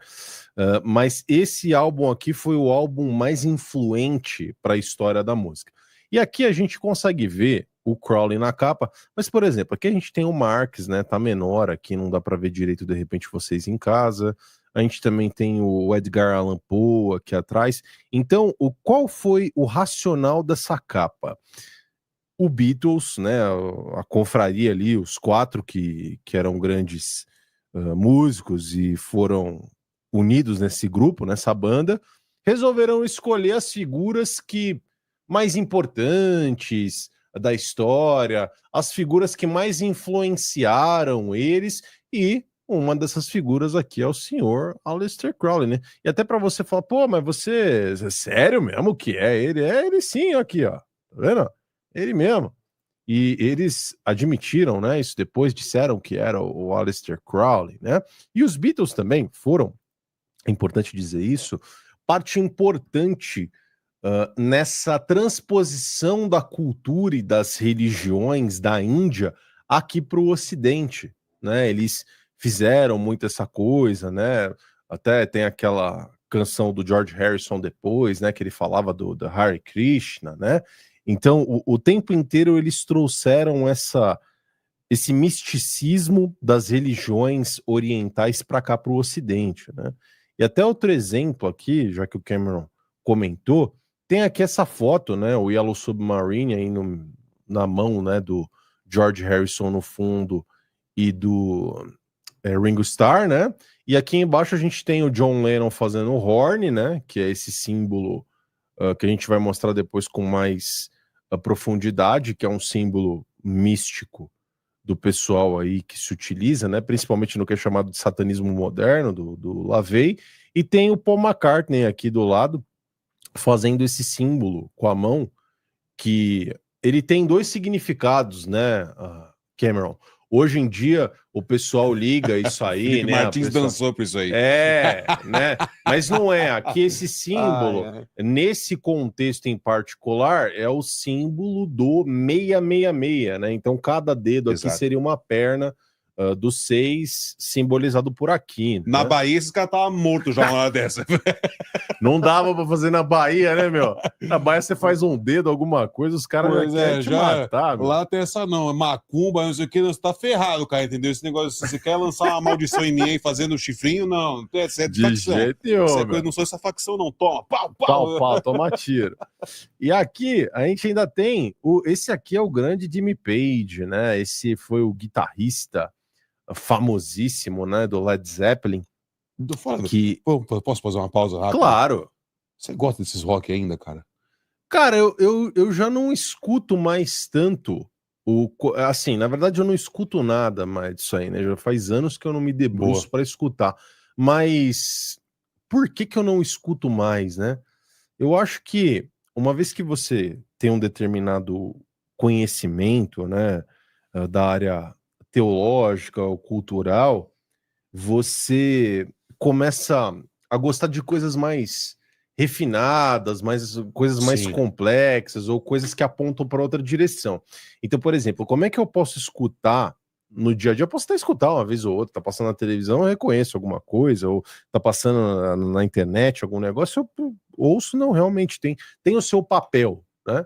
mas esse álbum aqui foi o álbum mais influente para a história da música. E aqui a gente consegue ver o Crowley na capa, mas, por exemplo, aqui a gente tem o Marx, né, tá menor aqui, não dá para ver direito, de repente, vocês em casa. A gente também tem o Edgar Allan Poe aqui atrás. Então, qual foi o racional dessa capa? O Beatles, né, a confraria ali, os quatro que eram grandes músicos e foram unidos nesse grupo, nessa banda, resolveram escolher as figuras mais importantes da história, as figuras que mais influenciaram eles, e uma dessas figuras aqui é o senhor Aleister Crowley, né? E até para você falar, pô, mas você, é sério mesmo que é ele? É ele sim, aqui, ó. Tá vendo? Ele mesmo. E eles admitiram, né? Isso depois, disseram que era o Aleister Crowley, né? E os Beatles também foram, é importante dizer isso, parte importante nessa transposição da cultura e das religiões da Índia aqui para o Ocidente, né? Eles fizeram muito essa coisa, né? Até tem aquela canção do George Harrison depois, né? Que ele falava do Hare Krishna, né? Então, o tempo inteiro eles trouxeram esse misticismo das religiões orientais para cá, para o Ocidente, né? E até outro exemplo aqui, já que o Cameron comentou, tem aqui essa foto, né? O Yellow Submarine aí na mão, né? Do George Harrison no fundo e do Ringo Starr, né? E aqui embaixo a gente tem o John Lennon fazendo o horn, né? Que é esse símbolo que a gente vai mostrar depois com mais profundidade, que é um símbolo místico do pessoal aí que se utiliza, né? Principalmente no que é chamado de satanismo moderno, do LaVey. E tem o Paul McCartney aqui do lado, fazendo esse símbolo com a mão, que ele tem dois significados, né, Cameron? Hoje em dia, o pessoal liga isso aí, Felipe né? Martins dançou por isso aí. Né? Mas não é. Aqui esse símbolo, nesse contexto em particular, é o símbolo do 666, né? Então, cada dedo aqui seria uma perna do 6 simbolizado por aqui. Na né? Bahia, esses caras estavam mortos já uma hora dessa. Não dava pra fazer na Bahia, né, meu? Na Bahia você faz um dedo, alguma coisa, os caras já querem te matar, meu. Lá tem essa não, é macumba, não sei o que, você tá ferrado, cara, entendeu? Esse negócio, se você quer lançar uma maldição em mim fazendo chifrinho, não, é de facção. Jeito nenhum, Não sou essa facção, não, toma, pau, pau, toma tiro. E aqui, a gente ainda tem, esse aqui é o grande Jimmy Page, né? Esse foi o guitarrista famosíssimo, né, do Led Zeppelin. Posso fazer uma pausa rápida? Claro. Você gosta desses rock ainda, cara? Cara, eu já não escuto mais tanto assim, na verdade eu não escuto nada mais disso aí, né? Já faz anos que eu não me debruço para escutar. Mas por que eu não escuto mais, né? Eu acho que uma vez que você tem um determinado conhecimento, né, da área teológica ou cultural, você começa a gostar de coisas mais refinadas, coisas mais complexas ou coisas que apontam para outra direção. Então, por exemplo, como é que eu posso escutar no dia a dia? Eu posso até escutar uma vez ou outra, tá passando na televisão, eu reconheço alguma coisa, ou tá passando na internet algum negócio, eu ouço, não, realmente tem o seu papel, né?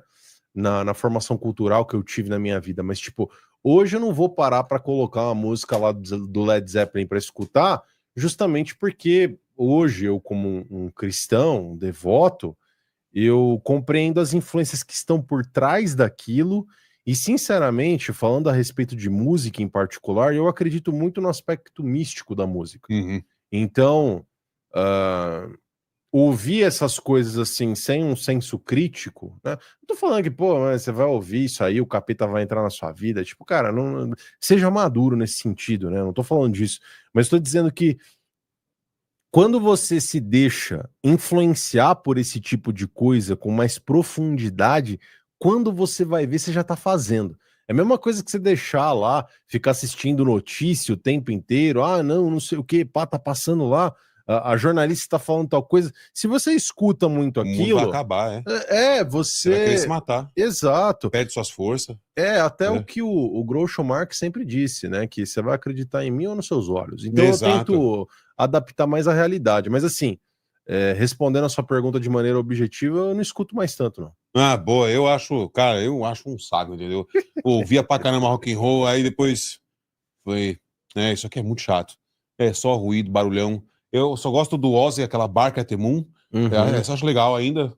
Na formação cultural que eu tive na minha vida, mas tipo, hoje eu não vou parar para colocar uma música lá do Led Zeppelin para escutar, justamente porque hoje eu, como um cristão, um devoto, eu compreendo as influências que estão por trás daquilo e, sinceramente, falando a respeito de música em particular, eu acredito muito no aspecto místico da música. Então, ouvir essas coisas assim, sem um senso crítico, né? Não tô falando que, pô, você vai ouvir isso aí, o capeta vai entrar na sua vida. Tipo, cara, não seja maduro nesse sentido, né? Não tô falando disso. Mas tô dizendo que quando você se deixa influenciar por esse tipo de coisa com mais profundidade, quando você vai ver, você já tá fazendo. É a mesma coisa que você deixar lá, ficar assistindo notícia o tempo inteiro. Ah, não sei o que, pá, tá passando lá. A jornalista está falando tal coisa. Se você escuta muito aquilo. O mundo vai acabar, você vai querer se matar. Exato. Perde suas forças. Até o que o Groucho Marx sempre disse, né? Que você vai acreditar em mim ou nos seus olhos. Então eu tento adaptar mais à realidade. Mas assim, respondendo a sua pergunta de maneira objetiva, eu não escuto mais tanto, não. Ah, boa. Eu acho um saco, entendeu? Ouvia pra caramba rock and roll, aí depois foi. Isso aqui é muito chato. É só ruído, barulhão. Eu só gosto do Ozzy, aquela Bark at the Moon. Essa eu acho legal ainda.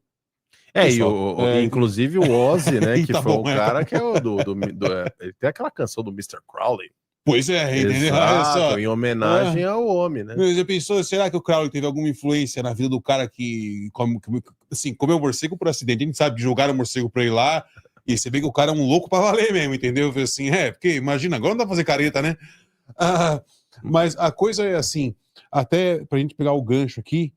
Inclusive o Ozzy, né? Que tá foi cara que é o ele tem aquela canção do Mr. Crowley. Pois entendeu? Exato, em homenagem ao homem, né? Mas já pensou, será que o Crowley teve alguma influência na vida do cara que comeu morcego por acidente? A gente sabe que jogaram morcego pra ele lá e você vê que o cara é um louco pra valer mesmo, entendeu? Assim, porque imagina, agora não dá pra fazer careta, né? Mas a coisa é assim, até pra gente pegar o gancho aqui,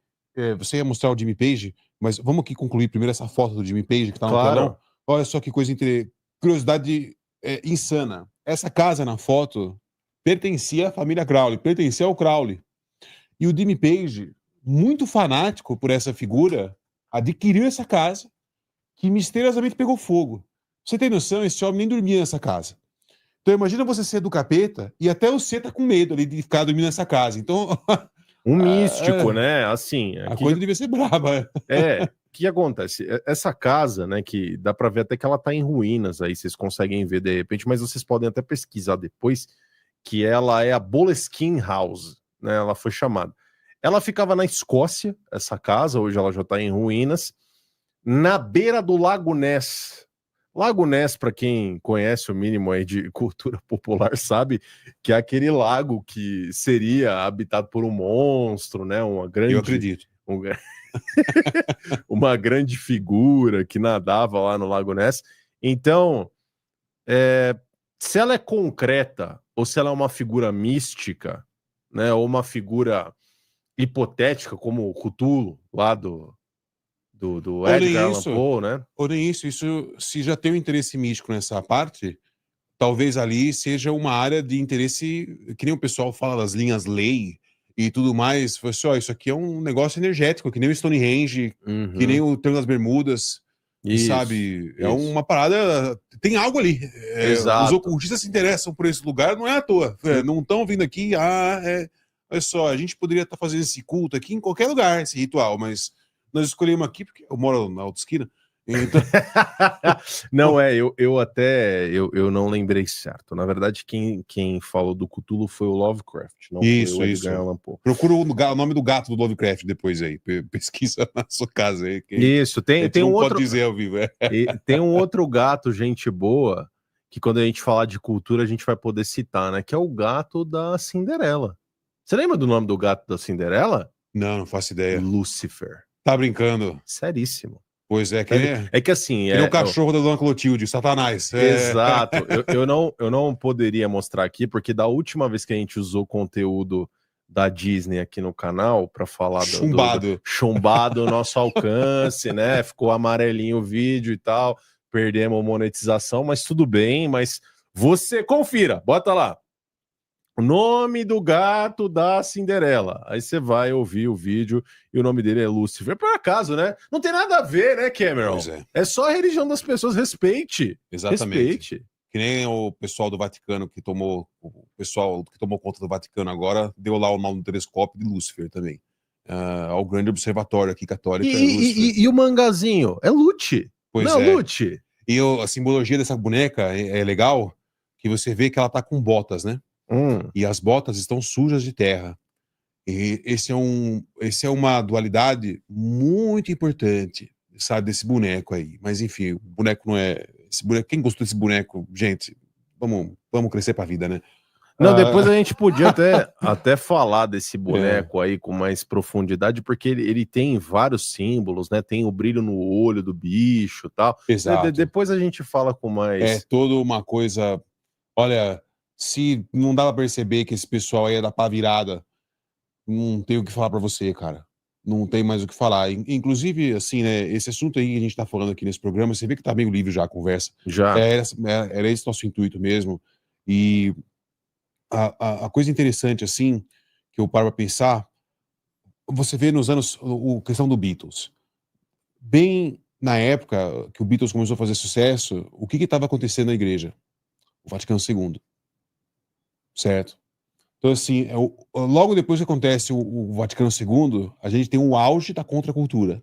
você ia mostrar o Jimmy Page, mas vamos aqui concluir primeiro essa foto do Jimmy Page que tá no telão. Olha só que coisa curiosidade insana. Essa casa na foto pertencia à família Crowley, pertencia ao Crowley. E o Jimmy Page, muito fanático por essa figura, adquiriu essa casa, que misteriosamente pegou fogo. Você tem noção? Esse homem nem dormia nessa casa. Então imagina você ser do capeta e até você tá com medo ali de ficar dormindo nessa casa. Então... Um místico, né? Assim, a coisa devia ser braba. O que acontece? Essa casa, né, que dá para ver até que ela tá em ruínas aí, vocês conseguem ver de repente, mas vocês podem até pesquisar depois, que ela é a Boleskine House, né? Ela foi chamada. Ela ficava na Escócia, essa casa, hoje ela já tá em ruínas, na beira do Lago Ness. Lago Ness, para quem conhece o mínimo aí de cultura popular, sabe que é aquele lago que seria habitado por um monstro, né? Uma grande, eu acredito. Uma grande figura que nadava lá no Lago Ness. Então, se ela é concreta ou se ela é uma figura mística, né? Ou uma figura hipotética, como o Cthulhu, lá do Edgar Allan Poe, né? Ou nem isso, se já tem um interesse místico nessa parte, talvez ali seja uma área de interesse, que nem o pessoal fala das linhas lei e tudo mais. Assim, isso aqui é um negócio energético, que nem o Stonehenge, que nem o Triângulo das Bermudas, sabe? É uma parada, tem algo ali. Os ocultistas se interessam por esse lugar, não é à toa. Não estão vindo aqui, olha só, a gente poderia estar fazendo esse culto aqui em qualquer lugar, esse ritual, mas nós escolhemos aqui porque eu moro na outra esquina. Então... não, eu não lembrei certo. Na verdade, quem falou do Cthulhu foi o Lovecraft, não foi o Edgar Allan Poe. Procura o nome do gato do Lovecraft depois aí, pesquisa na sua casa aí. Isso, tem um outro... pode dizer ao vivo, tem um outro gato, gente boa, que quando a gente falar de cultura a gente vai poder citar, né? Que é o gato da Cinderela. Você lembra do nome do gato da Cinderela? Não faço ideia. Lucifer. Tá brincando? Seríssimo. Pois é, que assim... é o cachorro da Dona Clotilde, Satanás. Exato. eu não poderia mostrar aqui, porque da última vez que a gente usou conteúdo da Disney aqui no canal para falar chumbado. Chumbado o nosso alcance, né? Ficou amarelinho o vídeo e tal, perdemos a monetização, mas tudo bem, mas você confira, bota lá. O nome do gato da Cinderela. Aí você vai ouvir o vídeo e o nome dele é Lúcifer. Por acaso, né? Não tem nada a ver, né, Cameron? Pois é. É só a religião das pessoas. Respeite. Exatamente. Respeite. Que nem o pessoal do Vaticano o pessoal que tomou conta do Vaticano agora deu lá o nome do telescópio de Lúcifer também. Ao grande observatório aqui católico. E o mangazinho? É Lute. Pois não, é. Lute. E a simbologia dessa boneca é legal, que você vê que ela tá com botas, né? E as botas estão sujas de terra. E esse é uma dualidade muito importante, sabe, desse boneco aí. Mas enfim, o boneco não é... quem gostou desse boneco, gente, vamos crescer pra vida, né? Não, depois a gente podia até falar desse boneco aí com mais profundidade, porque ele tem vários símbolos, né? Tem o brilho no olho do bicho e tal. Exato. Depois a gente fala com mais... É toda uma coisa... Olha, se não dá pra perceber que esse pessoal aí é da pá virada, não tenho o que falar pra você, cara. Não tem mais o que falar. Inclusive, assim, né, esse assunto aí que a gente tá falando aqui nesse programa, você vê que tá meio livre já a conversa. Já. Era esse nosso intuito mesmo. E a coisa interessante, assim, que eu paro pra pensar, você vê nos anos, questão do Beatles. Bem na época que o Beatles começou a fazer sucesso, o que estava acontecendo na igreja? O Vaticano II. Certo? Então, assim, logo depois que acontece o Vaticano II, a gente tem um auge da contracultura.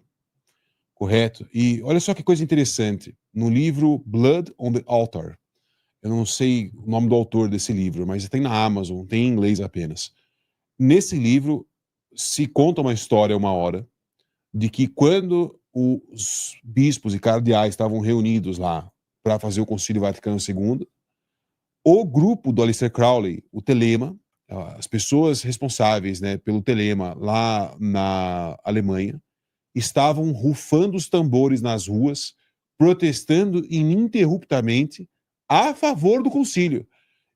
Correto? E olha só que coisa interessante. No livro Blood on the Altar, eu não sei o nome do autor desse livro, mas tem na Amazon, tem em inglês apenas. Nesse livro, se conta uma história, uma hora, de que quando os bispos e cardeais estavam reunidos lá para fazer o Concílio Vaticano II, o grupo do Aleister Crowley, o Telema, as pessoas responsáveis, né, pelo Telema lá na Alemanha, estavam rufando os tambores nas ruas, protestando ininterruptamente a favor do concílio.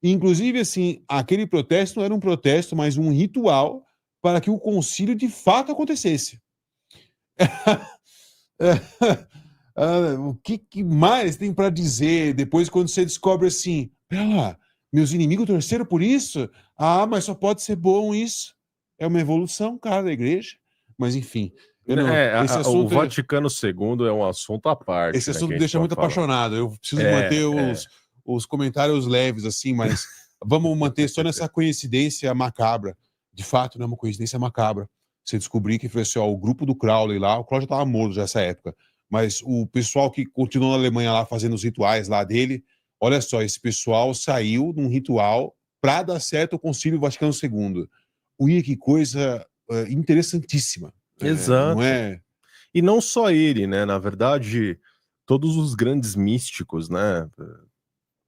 Inclusive, assim, aquele protesto não era um protesto, mas um ritual para que o concílio de fato acontecesse. O que mais tem para dizer depois quando você descobre assim, meus inimigos torceram por isso? Mas só pode ser bom isso. É uma evolução, cara, da igreja. Mas enfim, esse O assunto Vaticano II é um assunto à parte, né, que me a gente deixa pode muito falar. apaixonado. Eu preciso manter os comentários leves, assim, mas vamos manter só nessa coincidência macabra. De fato, não é uma coincidência macabra. Você descobrir que foi assim, o grupo do Crowley lá, o Crowley já estava morto nessa época, mas o pessoal que continuou na Alemanha lá fazendo os rituais lá dele, olha só, esse pessoal saiu num ritual para dar certo o Concílio Vaticano II. Ui, que coisa interessantíssima. Exato. Não é? E não só ele, né? Na verdade, todos os grandes místicos, né?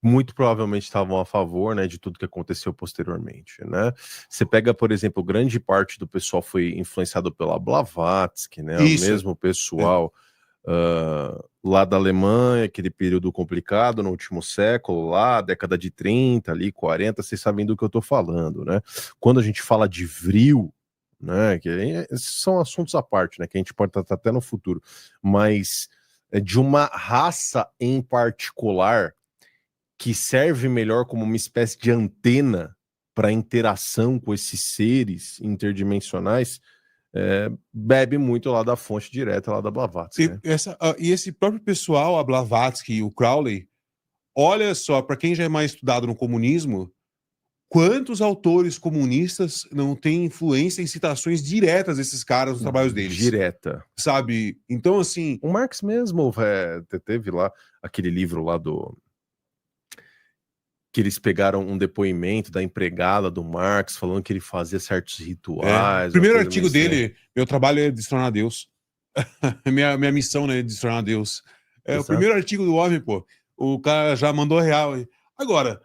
Muito provavelmente estavam a favor, né, de tudo que aconteceu posteriormente, né? Você pega, por exemplo, grande parte do pessoal foi influenciado pela Blavatsky, né? O Isso. mesmo pessoal lá da Alemanha, aquele período complicado no último século, lá, década de 30, ali, 40, vocês sabem do que eu tô falando, né? Quando a gente fala de vril, né, esses são assuntos à parte, né, que a gente pode tratar até no futuro, mas de uma raça em particular que serve melhor como uma espécie de antena para interação com esses seres interdimensionais, bebe muito lá da fonte direta, lá da Blavatsky, né? E esse próprio pessoal, a Blavatsky e o Crowley, olha só, para quem já é mais estudado no comunismo, quantos autores comunistas não têm influência em citações diretas desses caras nos trabalhos deles? Direta. Sabe? Então, assim... O Marx mesmo teve lá aquele livro lá que eles pegaram um depoimento da empregada do Marx, falando que ele fazia certos rituais. O primeiro artigo dele, meu trabalho é destronar Deus. minha missão, né, é destronar Deus. O primeiro artigo do homem, pô. O cara já mandou real. Agora,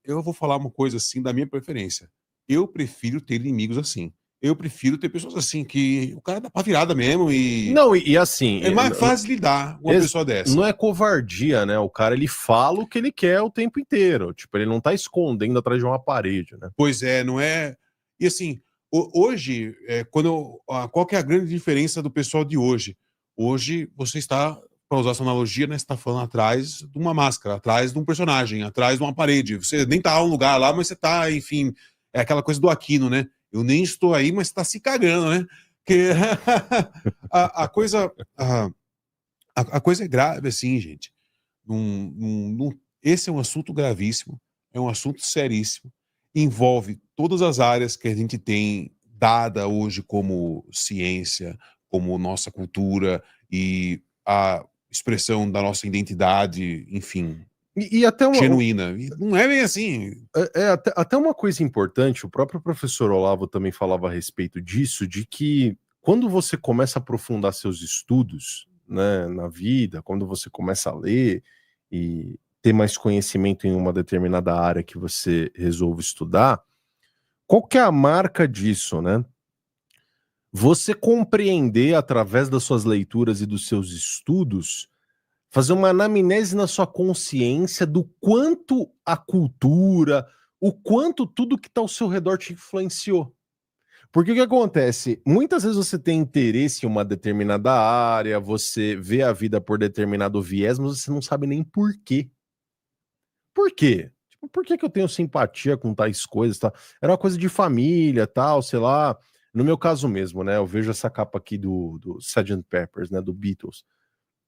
eu vou falar uma coisa assim da minha preferência. Eu prefiro ter inimigos assim. Eu prefiro ter pessoas assim, que o cara dá pra virada mesmo e... Não, e assim... É mais fácil lidar com uma pessoa dessa. Não é covardia, né? O cara, ele fala o que ele quer o tempo inteiro. Tipo, ele não tá escondendo atrás de uma parede, né? Pois é, não é... E assim, hoje, qual que é a grande diferença do pessoal de hoje? Hoje, você está, para usar essa analogia, né? Você está falando atrás de uma máscara, atrás de um personagem, atrás de uma parede. Você nem tá em um lugar lá, mas você tá, enfim... É aquela coisa do Aquino, né? Eu nem estou aí, mas está se cagando, né? Porque a coisa... A coisa é grave, assim, gente. Esse é um assunto gravíssimo, é um assunto seríssimo, envolve todas as áreas que a gente tem dada hoje como ciência, como nossa cultura e a expressão da nossa identidade, enfim, E até genuína. E não é bem assim. Até uma coisa importante, o próprio professor Olavo também falava a respeito disso, de que quando você começa a aprofundar seus estudos, né, na vida, quando você começa a ler e ter mais conhecimento em uma determinada área que você resolve estudar, qual que é a marca disso, né? Você compreender através das suas leituras e dos seus estudos, fazer uma anamnese na sua consciência do quanto a cultura, o quanto tudo que está ao seu redor te influenciou. Porque o que acontece? Muitas vezes você tem interesse em uma determinada área, você vê a vida por determinado viés, mas você não sabe nem por quê. Por quê? Tipo, por que eu tenho simpatia com tais coisas? Tá? Era uma coisa de família, tal, sei lá. No meu caso mesmo, né? Eu vejo essa capa aqui do Sgt. Peppers, né? Do Beatles.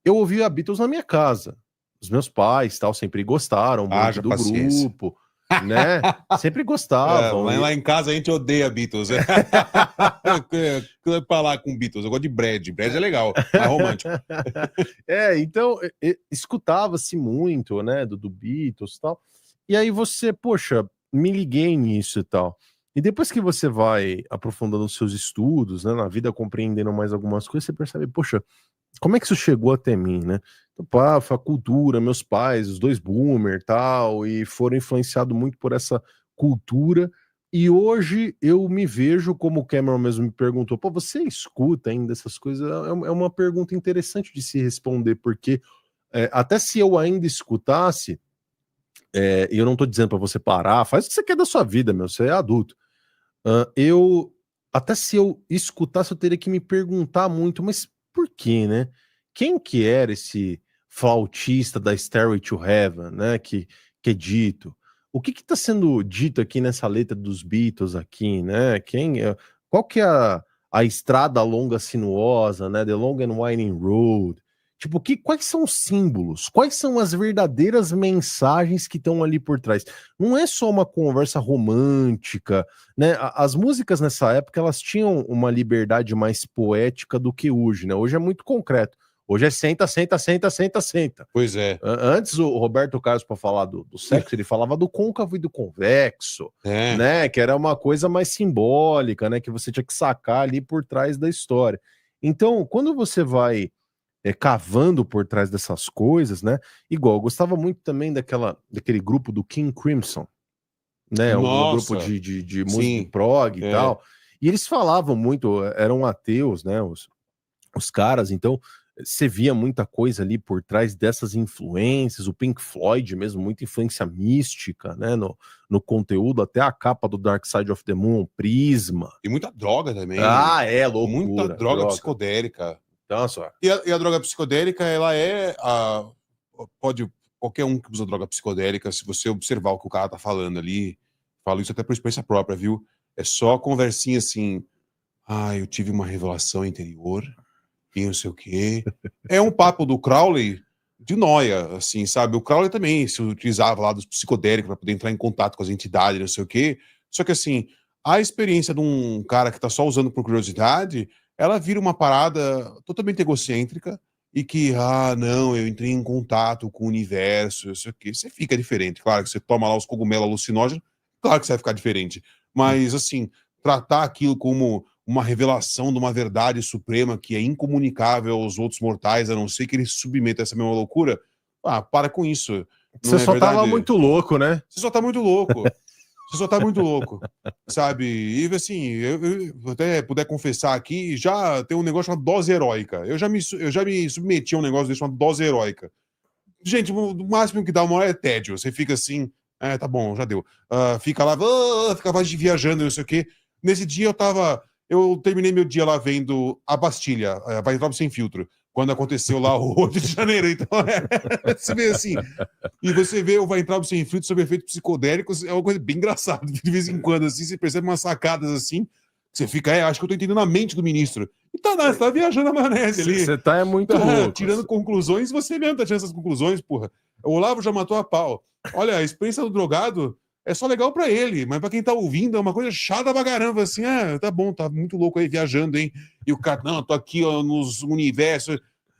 Eu ouvi a Beatles na minha casa. Os meus pais, tal, sempre gostaram muito do Paciência. grupo, né? Sempre gostavam. Lá em casa a gente odeia Beatles. Eu falar com Beatles, eu gosto de Brad. Brad é legal, mais romântico. Então, escutava-se muito, né, do Beatles e tal. E aí você, poxa, me liguei nisso e tal. E depois que você vai aprofundando os seus estudos, né, na vida, compreendendo mais algumas coisas, você percebe, poxa, como é que isso chegou até mim, né? Então, pá, foi a cultura, meus pais, os dois boomer tal, e foram influenciados muito por essa cultura. E hoje eu me vejo, como o Cameron mesmo me perguntou, pô, você escuta ainda essas coisas? É uma pergunta interessante de se responder, porque até se eu ainda escutasse, e eu não tô dizendo para você parar, faz o que você quer da sua vida, meu, você é adulto. Até se eu escutasse, eu teria que me perguntar muito, mas por quê, né? quem que era esse flautista da Stairway to Heaven, né, que é dito? O que está sendo dito aqui nessa letra dos Beatles aqui, né? Qual que é a estrada longa sinuosa, né? The Long and Winding Road. Tipo, quais são os símbolos? Quais são as verdadeiras mensagens que estão ali por trás? Não é só uma conversa romântica, né? As músicas nessa época, elas tinham uma liberdade mais poética do que hoje, né? Hoje é muito concreto. Hoje é senta, senta, senta, senta, senta. Pois é. Antes, o Roberto Carlos, para falar do sexo, ele falava do côncavo e do convexo, né? Que era uma coisa mais simbólica, né? Que você tinha que sacar ali por trás da história. Então, quando você vai cavando por trás dessas coisas, né? Igual, eu gostava muito também daquele grupo do King Crimson, né? Um grupo de música prog e tal. E eles falavam muito, eram ateus, né? Os caras, então você via muita coisa ali por trás dessas influências, o Pink Floyd mesmo, muita influência mística, né, no conteúdo, até a capa do Dark Side of the Moon, Prisma. E muita droga também. Loucura. Muita droga psicodélica. Então, só. E a droga psicodélica, ela pode qualquer um que usa droga psicodélica, se você observar o que o cara tá falando ali, falo isso até por experiência própria, viu? É só conversinha assim, eu tive uma revelação interior, e não sei o quê. É um papo do Crowley de nóia, assim, sabe? O Crowley também se utilizava lá dos psicodélicos para poder entrar em contato com as entidades, não sei o quê. Só que, assim, a experiência de um cara que tá só usando por curiosidade, ela vira uma parada totalmente egocêntrica e que, não, eu entrei em contato com o universo, não sei o quê. Você fica diferente. Claro que você toma lá os cogumelos alucinógenos, claro que você vai ficar diferente. Mas, assim, tratar aquilo como uma revelação de uma verdade suprema que é incomunicável aos outros mortais, a não ser que eles submetam essa mesma loucura, para com isso. Você só tava muito louco, né? Você só tá muito louco. Você só tá muito louco, sabe? E assim, eu até puder confessar aqui, já tem um negócio chamado dose heróica. Eu já me submeti a um negócio desse chamado dose heróica. Gente, o máximo que dá uma hora é tédio. Você fica assim, tá bom, já deu. Fica lá, fica viajando, não sei o quê. Nesse dia eu terminei meu dia lá vendo A Bastilha, Weintraub Sem Filtro, quando aconteceu lá o 8 de janeiro. Então, você vê assim, e você vê o Weintraub Sem Filtro sob efeitos psicodélicos, é uma coisa bem engraçada. De vez em quando, assim, você percebe umas sacadas assim, você fica, acho que eu tô entendendo a mente do ministro. E você tá viajando a maionese ali. Você tá muito louco. Tirando conclusões, você mesmo tá tirando essas conclusões, porra. O Olavo já matou a pau. Olha, a experiência do drogado é só legal pra ele, mas pra quem tá ouvindo é uma coisa chata pra caramba, assim, tá bom, tá muito louco aí viajando, hein? E o cara, não, eu tô aqui, ó, nos universos.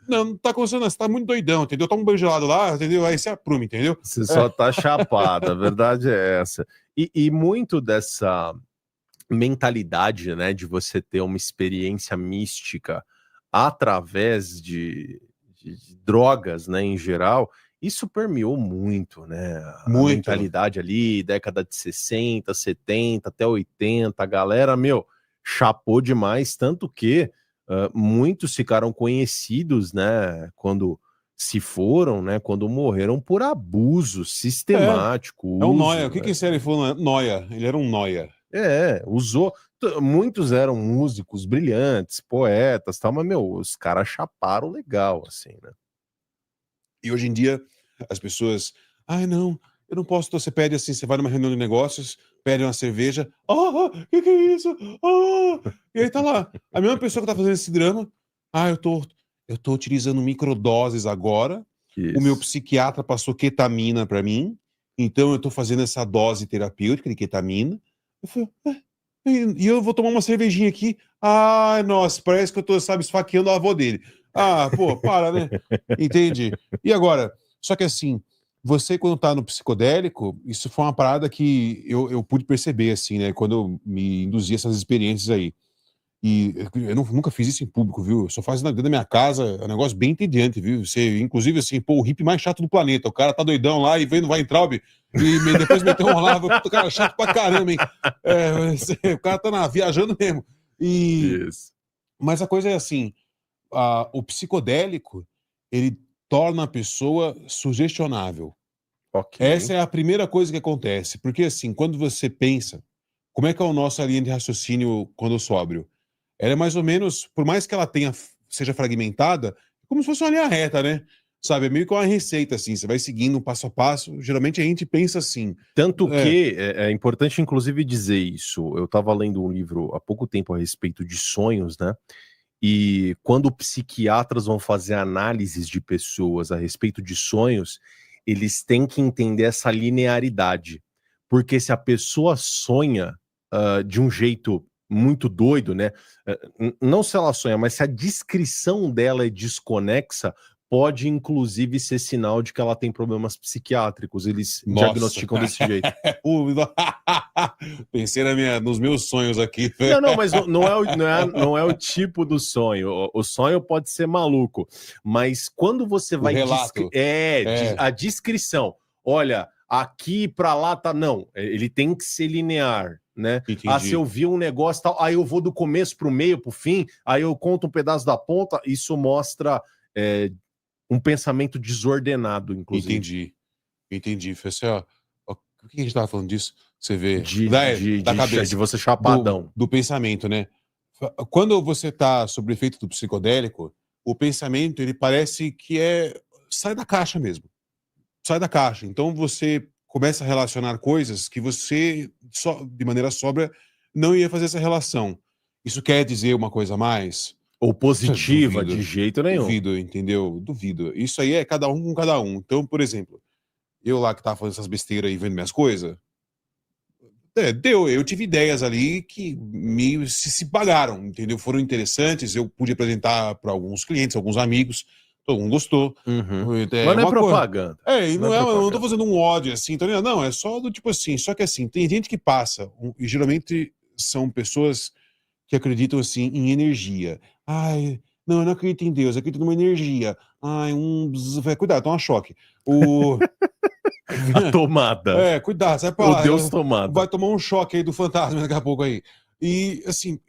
Não tá acontecendo, você tá muito doidão, entendeu? Toma um banho gelado lá, entendeu? Aí você apruma, entendeu? Você só tá chapado, a verdade é essa. E muito dessa mentalidade, né, de você ter uma experiência mística através de drogas, né, em geral, isso permeou muito, né, a mentalidade ali, década de 60, 70, até 80, a galera, chapou demais, tanto que muitos ficaram conhecidos, né, quando se foram, né, quando morreram por abuso sistemático. É um nóia. O que esse ele falou? Nóia. Ele era um nóia. Usou. Muitos eram músicos brilhantes, poetas, tal, mas, os caras chaparam legal, assim, né? E hoje em dia, as pessoas, não, eu não posso, você pede assim, você vai numa reunião de negócios, pede uma cerveja, que é isso? E aí tá lá, a mesma pessoa que tá fazendo esse drama, eu tô utilizando microdoses agora, o meu psiquiatra passou ketamina pra mim, então eu tô fazendo essa dose terapêutica de ketamina, eu falei, e eu vou tomar uma cervejinha aqui, nossa, parece que eu tô, esfaqueando a avó dele. Pô, para, né? Entende? E agora, só que assim, você quando tá no psicodélico, isso foi uma parada que eu pude perceber, assim, né? Quando eu me induzi essas experiências aí. E eu nunca fiz isso em público, viu? Eu só faço dentro da minha casa, é um negócio bem entediante, viu? Você, inclusive, assim, o hippie mais chato do planeta. O cara tá doidão lá e vem no Weintraub e depois meteu um Olavo, o cara chato pra caramba, hein? O cara tá viajando mesmo. Mas a coisa é assim, o psicodélico, ele torna a pessoa sugestionável. Essa é a primeira coisa que acontece. Porque, assim, quando você pensa, como é que é a nossa linha de raciocínio quando sóbrio? Ela é mais ou menos, por mais que ela seja fragmentada, como se fosse uma linha reta, né? Sabe, é meio que uma receita, assim, você vai seguindo passo a passo. Geralmente a gente pensa assim. Tanto que é importante, inclusive, dizer isso. Eu estava lendo um livro há pouco tempo a respeito de sonhos, né? E quando psiquiatras vão fazer análises de pessoas a respeito de sonhos, eles têm que entender essa linearidade. Porque se a pessoa sonha de um jeito muito doido, né? Não se ela sonha, mas se a descrição dela é desconexa, pode inclusive ser sinal de que ela tem problemas psiquiátricos. Eles diagnosticam desse jeito. Pensei nos meus sonhos aqui. Não, mas não é o tipo do sonho. O sonho pode ser maluco, mas quando você vai relato. a descrição. Olha, aqui para lá tá não. Ele tem que ser linear, né? Entendi. Se eu vi um negócio tal, aí eu vou do começo para o meio, para o fim, aí eu conto um pedaço da ponta. Isso mostra um pensamento desordenado, inclusive. Entendi. Foi assim, ó. Por que a gente tava falando disso? Você vê da cabeça, de você chapadão. Do pensamento, né? Quando você tá sob o efeito do psicodélico, o pensamento, ele parece que sai da caixa mesmo. Sai da caixa. Então você começa a relacionar coisas que você, de maneira sóbria, não ia fazer essa relação. Isso quer dizer uma coisa a mais? Ou positiva, de jeito nenhum. Duvido, entendeu? Duvido. Isso aí é cada um com cada um. Então, por exemplo, eu lá que tava fazendo essas besteiras aí, vendo minhas coisas, eu tive ideias ali que se pagaram, entendeu? Foram interessantes, eu pude apresentar para alguns clientes, alguns amigos, todo mundo gostou. Mas não é propaganda. E não eu não tô fazendo um ódio assim, tá ligado? Não, é só do tipo assim, só que assim, tem gente que passa, e geralmente são pessoas que acreditam assim em energia. Ai, não, eu não acredito em Deus, eu acredito numa energia. Ai, cuidado, toma choque. A tomada. Cuidado, sai pra lá. O Deus tomada. Vai tomar um choque aí do fantasma daqui a pouco aí. E, assim,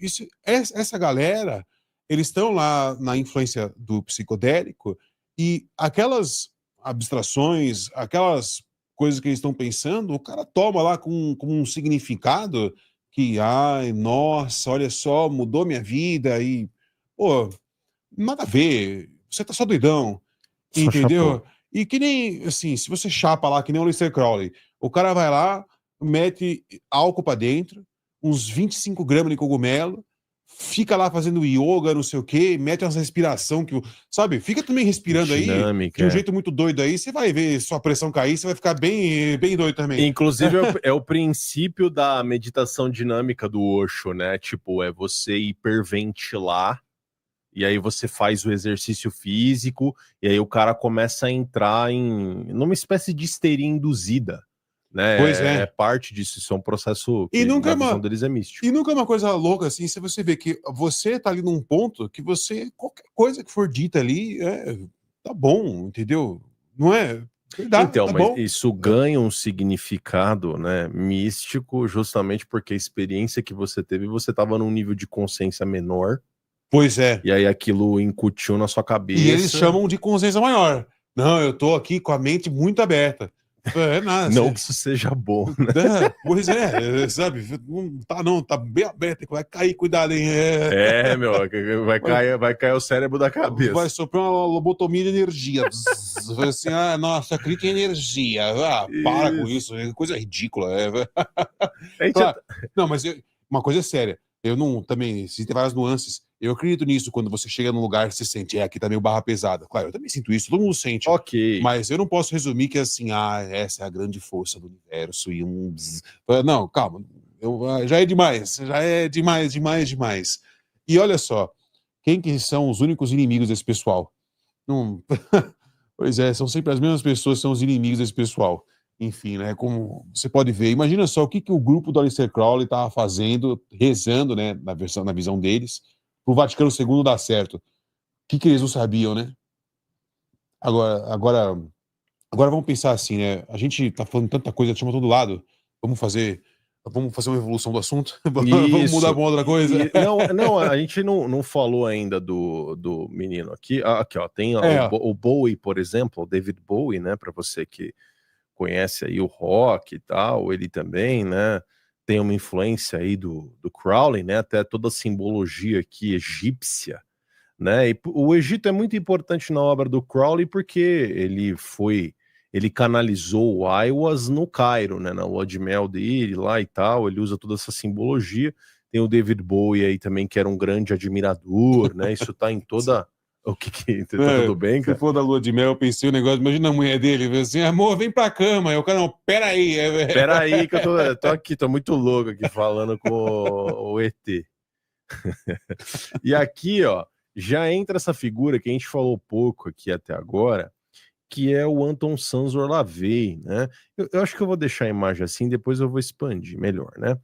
essa galera, eles estão lá na influência do psicodélico e aquelas abstrações, aquelas coisas que eles estão pensando, o cara toma lá com um significado que, ai, nossa, olha só, mudou minha vida e, pô, nada a ver, você tá só doidão, Só entendeu? chapou. E que nem, assim, se você chapa lá, que nem o Aleister Crowley, o cara vai lá, mete álcool pra dentro, uns 25 gramas de cogumelo, fica lá fazendo yoga, não sei o quê, mete umas respiração que, sabe, fica também respirando dinâmica, aí, de um jeito muito doido aí, você vai ver sua pressão cair, você vai ficar bem, bem doido também. Inclusive, é o princípio da meditação dinâmica do Osho, né? Tipo, é você hiperventilar, e aí você faz o exercício físico, e aí o cara começa a entrar numa espécie de histeria induzida, né? Pois é. É parte disso, isso é um processo que, nunca na visão deles, é místico. E nunca é uma coisa louca, assim, se você vê que você tá ali num ponto que você, qualquer coisa que for dita ali, tá bom, entendeu? Não é? Então, tá mas bom. isso ganha um significado, né, místico, justamente porque a experiência que você teve, você estava num nível de consciência menor. Pois é. E aí aquilo incutiu na sua cabeça. E eles chamam de consciência maior. Não, eu tô aqui com a mente muito aberta. Nada, não que isso seja bom, né? Pois sabe? Tá bem aberto, vai cair, cuidado, hein? Meu, vai cair o cérebro da cabeça. Vai soprar uma lobotomia de energia. Assim, nossa, acredito em energia. Para com isso, é coisa ridícula. Claro. Não, mas uma coisa é séria. Eu não, também, existem várias nuances. Eu acredito nisso quando você chega num lugar e se sente, aqui tá meio barra pesada. Claro, eu também sinto isso, todo mundo sente. Ok. Mas eu não posso resumir que assim, essa é a grande força do universo e não, calma. Já é demais, demais. E olha só, quem que são os únicos inimigos desse pessoal? Pois é, são sempre as mesmas pessoas que são os inimigos desse pessoal. Enfim, né, como você pode ver, imagina só o que o grupo do Aleister Crowley estava fazendo, rezando, né, na visão deles, para o Vaticano II dar certo. O que eles não sabiam, né? Agora vamos pensar assim, né? A gente tá falando tanta coisa, chama todo lado. Vamos fazer uma evolução do assunto? Vamos mudar para outra coisa? Não, a gente não falou ainda do menino aqui. Aqui, ó, tem o Bowie, por exemplo, o David Bowie, né? Para você que conhece aí o rock e tal, ele também, né? Tem uma influência aí do Crowley, né? Até toda a simbologia aqui egípcia, né? E o Egito é muito importante na obra do Crowley porque ele canalizou o Aiwas no Cairo, né? Na lua de mel dele lá e tal, ele usa toda essa simbologia. Tem o David Bowie aí também, que era um grande admirador, né? Isso tá em toda... O que tá tudo bem, Se cara? for da lua de mel, eu pensei o negócio, imagina a mulher dele, assim, amor, vem pra cama. Aí o cara, não, peraí. Peraí que eu tô aqui, tô muito louco aqui falando com o ET. E aqui, ó, já entra essa figura que a gente falou pouco aqui até agora, que é o Anton Sanzor Lavey, né? Eu acho que eu vou deixar a imagem assim, depois eu vou expandir melhor, né?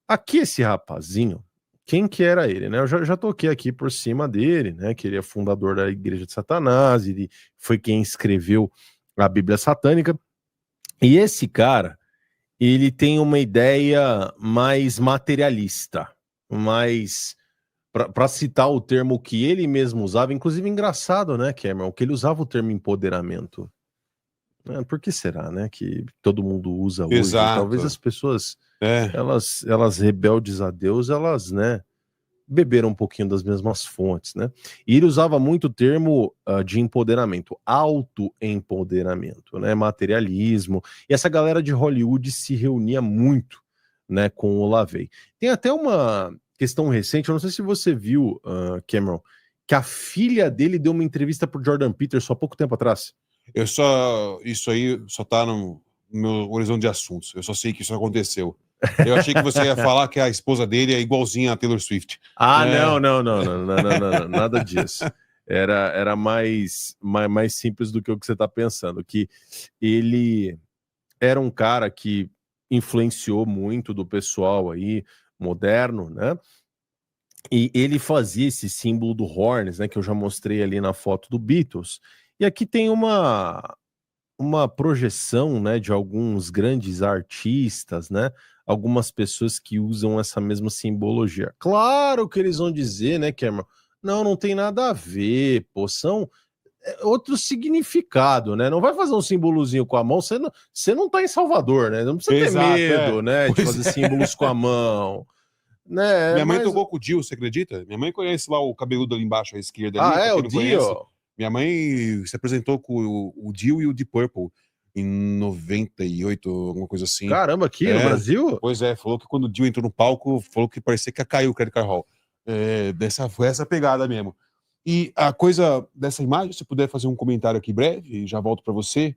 Aqui esse rapazinho, quem que era ele, né? Eu já toquei aqui por cima dele, né? Que ele é fundador da Igreja de Satanás, ele foi quem escreveu a Bíblia Satânica. E esse cara, ele tem uma ideia mais materialista, mais... Para citar o termo que ele mesmo usava, inclusive engraçado, né, Cameron, que ele usava o termo empoderamento. Por que será, né, que todo mundo usa hoje? Talvez as Exato. pessoas, É. elas rebeldes a Deus, elas, né, beberam um pouquinho das mesmas fontes, né? E ele usava muito o termo de empoderamento, autoempoderamento, né, materialismo. E essa galera de Hollywood se reunia muito, né, com o LaVey. Tem até uma questão recente, eu não sei se você viu, Cameron, que a filha dele deu uma entrevista pro Jordan Peterson há pouco tempo atrás. Isso aí só tá no meu horizonte de assuntos. Eu só sei que isso aconteceu. Eu achei que você ia falar que a esposa dele é igualzinha a Taylor Swift. Não, nada disso. Era mais simples do que o que você está pensando, que ele era um cara que influenciou muito do pessoal aí moderno, né? E ele fazia esse símbolo do Horns, né? Que eu já mostrei ali na foto do Beatles. E aqui tem uma projeção, né, de alguns grandes artistas, né, algumas pessoas que usam essa mesma simbologia. Claro que eles vão dizer, né, Cameron, não tem nada a ver, pô, são outro significado, né, não vai fazer um símbolozinho com a mão, você não tá em Salvador, né, não precisa ter Exato, medo, né, de Pois fazer é. símbolos com a mão, né, Minha mãe mas... tocou com o Dio, você acredita? Minha mãe conhece lá o cabeludo ali embaixo à esquerda ali, pra O quem não conhece. Dio? Minha mãe se apresentou com o Dio e o Deep Purple em 98, alguma coisa assim. Caramba, aqui no Brasil? Pois é, falou que quando o Dio entrou no palco, falou que parecia que ia cair o Credit Card Hall. Foi essa pegada mesmo. E a coisa dessa imagem, se puder fazer um comentário aqui breve, já volto para você.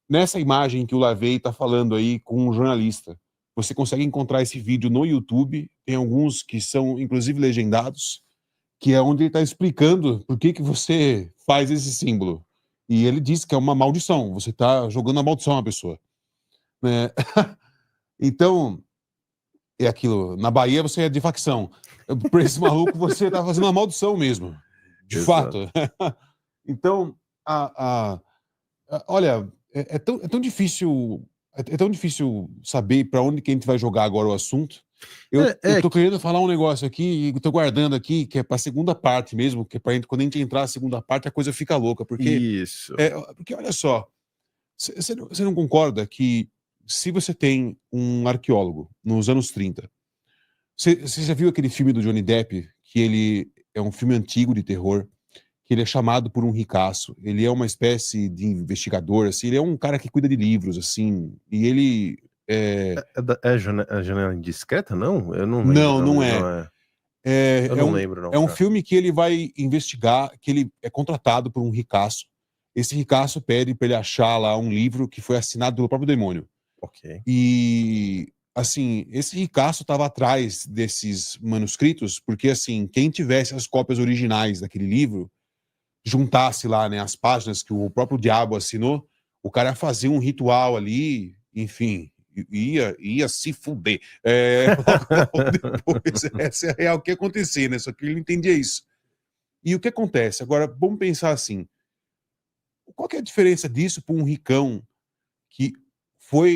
Nessa imagem que o Lavey está falando aí com um jornalista, você consegue encontrar esse vídeo no YouTube, tem alguns que são inclusive legendados, que é onde ele está explicando por que você faz esse símbolo. E ele diz que é uma maldição, você está jogando uma maldição à pessoa. Né? Então, é aquilo, na Bahia você é de facção. Para esse maluco você está fazendo uma maldição mesmo, de Exato. fato. Então, olha, é tão difícil. É tão difícil saber para onde que a gente vai jogar agora o assunto. Eu tô querendo falar um negócio aqui, e tô guardando aqui, que é para a segunda parte mesmo, que é para quando a gente entrar na segunda parte a coisa fica louca, porque Isso. porque olha só, você não concorda que se você tem um arqueólogo nos anos 30, você já viu aquele filme do Johnny Depp, que ele é um filme antigo de terror, que ele é chamado por um ricaço, ele é uma espécie de investigador, assim, ele é um cara que cuida de livros, assim, e ele... A Janela Indiscreta, não? Eu não lembro. Não, não é. Eu não lembro, não, É um cara. filme que ele vai investigar, que ele é contratado por um ricaço. Esse ricaço pede para ele achar lá um livro que foi assinado pelo próprio demônio. Ok. E, assim, esse ricaço estava atrás desses manuscritos, porque, assim, quem tivesse as cópias originais daquele livro, juntasse lá, né, as páginas que o próprio diabo assinou, o cara fazia um ritual ali, enfim, ia se fuder. Logo depois, essa é a real que acontecia, né? Só que ele não entendia isso. E o que acontece? Agora, vamos pensar assim, qual que é a diferença disso para um ricão que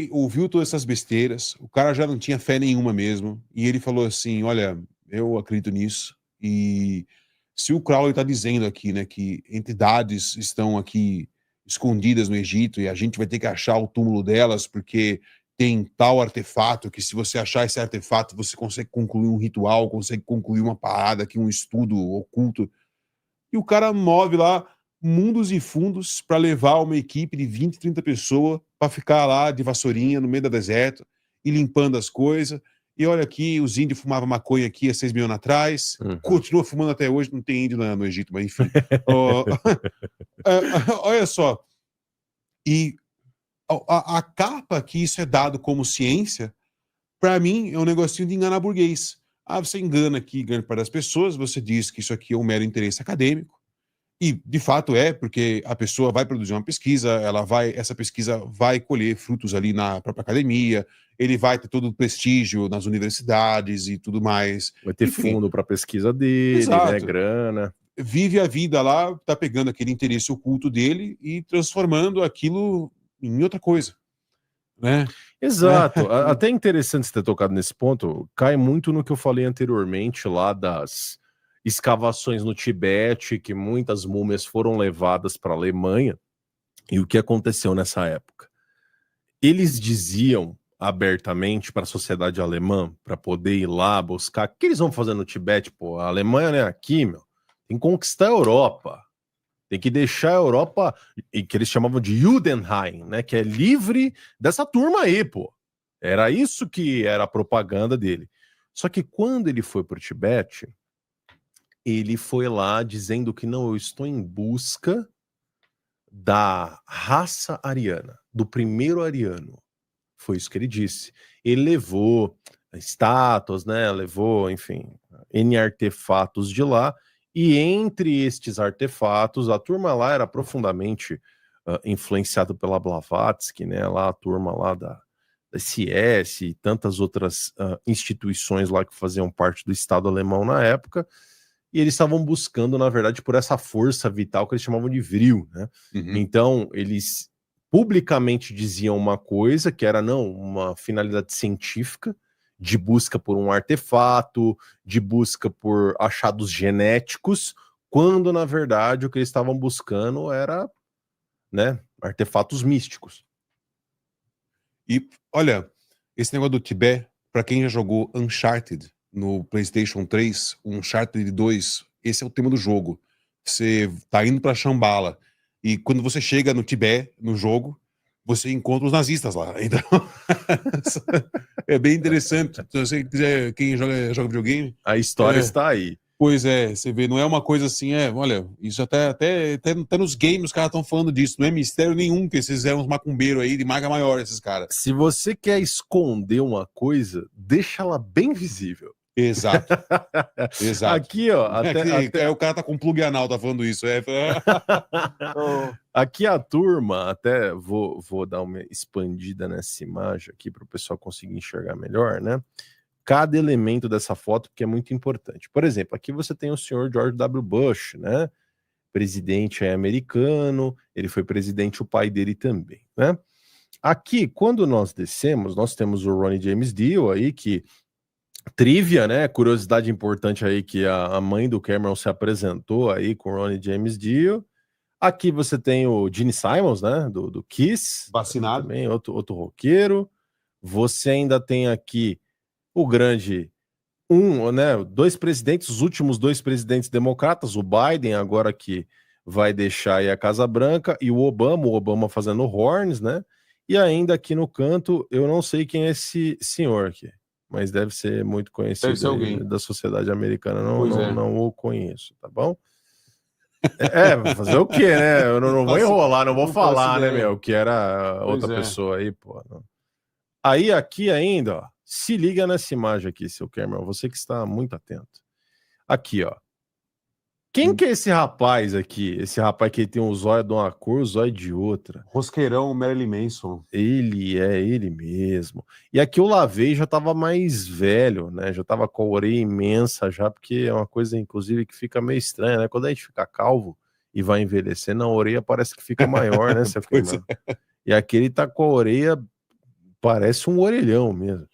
ouviu todas essas besteiras, o cara já não tinha fé nenhuma mesmo, e ele falou assim, olha, eu acredito nisso, e se o Crowley está dizendo aqui, né, que entidades estão aqui escondidas no Egito e a gente vai ter que achar o túmulo delas porque tem tal artefato que se você achar esse artefato você consegue concluir um ritual, consegue concluir uma parada aqui, um estudo oculto. e o cara move lá mundos e fundos para levar uma equipe de 20, 30 pessoas para ficar lá de vassourinha no meio do deserto e limpando as coisas. E olha aqui, os índios fumavam maconha aqui há 6 mil anos atrás, continua fumando até hoje, não tem índio no Egito, mas enfim. Olha só, e a capa que isso é dado como ciência, para mim é um negocinho de enganar burguês. Você engana aqui grande parte das pessoas, você diz que isso aqui é um mero interesse acadêmico, e de fato é, porque a pessoa vai produzir uma pesquisa, essa pesquisa vai colher frutos ali na própria academia, ele vai ter todo o prestígio nas universidades e tudo mais. Vai ter fundo para pesquisa dele, né, grana. Vive a vida lá, tá pegando aquele interesse oculto dele e transformando aquilo em outra coisa, né? Exato. Até interessante você ter tocado nesse ponto, cai muito no que eu falei anteriormente lá das escavações no Tibete, que muitas múmias foram levadas para a Alemanha, e o que aconteceu nessa época? Eles diziam abertamente para a sociedade alemã, para poder ir lá buscar, o que eles vão fazer no Tibete? Pô, a Alemanha não é aqui, meu, tem que conquistar a Europa, tem que deixar a Europa, e que eles chamavam de Judenheim, né, que é livre dessa turma aí, pô. Era isso que era a propaganda dele. Só que quando ele foi para o Tibete, ele foi lá dizendo que não, eu estou em busca da raça ariana, do primeiro ariano. Foi isso que ele disse. Ele levou estátuas, né? Levou, enfim, N artefatos de lá. E entre estes artefatos, a turma lá era profundamente influenciada pela Blavatsky, né? Lá a turma lá da SS e tantas outras instituições lá que faziam parte do Estado alemão na época. E eles estavam buscando, na verdade, por essa força vital que eles chamavam de vril, né? Então, eles publicamente diziam uma coisa, que era, não, uma finalidade científica, de busca por um artefato, de busca por achados genéticos, quando, na verdade, o que eles estavam buscando era, né, artefatos místicos. E, olha, esse negócio do Tibete, para quem já jogou Uncharted no PlayStation 3, Uncharted 2, esse é o tema do jogo. Você tá indo pra Shambhala, e quando você chega no Tibete, no jogo, você encontra os nazistas lá. Então, é bem interessante. Se você quiser, quem joga videogame... A história está aí. Pois é, você vê, não é uma coisa assim, olha, isso até nos games os caras estão falando disso, não é mistério nenhum que esses eram uns macumbeiros aí de marca maior, esses caras. Se você quer esconder uma coisa, deixa ela bem visível. Exato. Exato. Aqui, ó, até... o cara tá com plug anal, tá falando isso. Aqui a turma, até vou dar uma expandida nessa imagem aqui para o pessoal conseguir enxergar melhor, né? Cada elemento dessa foto, porque é muito importante. Por exemplo, aqui você tem o senhor George W. Bush, né? Presidente americano, ele foi presidente, o pai dele também, né? Aqui, quando nós descemos, nós temos o Ronnie James Dio aí, que trivia, né? Curiosidade importante aí, que a mãe do Cameron se apresentou aí com o Ronnie James Dio. Aqui você tem o Gene Simons, né? Do Kiss. Vacinado. Também, outro roqueiro. Você ainda tem aqui o grande... né? Os últimos dois presidentes democratas, o Biden, agora que vai deixar aí a Casa Branca, e o Obama fazendo horns, né? E ainda aqui no canto, eu não sei quem é esse senhor aqui, mas deve ser muito conhecido da sociedade americana, não o conheço, tá bom? Fazer o quê, né? Eu não vou enrolar, não vou falar, né, meu, que era outra pessoa aí, pô. Não. Aí aqui ainda, ó, se liga nessa imagem aqui, seu Cameron, você que está muito atento. Aqui, ó. Quem que é esse rapaz aqui? Esse rapaz que tem um zóio de uma cor, o zóio de outra. Rosqueirão Marilyn Manson. Ele é ele mesmo. E aqui o Lavey já tava mais velho, né? Já tava com a orelha imensa já, porque é uma coisa, inclusive, que fica meio estranha, né? Quando a gente fica calvo e vai envelhecendo, a orelha parece que fica maior, né, seu Cameron? E aqui ele tá com a orelha, parece um orelhão mesmo.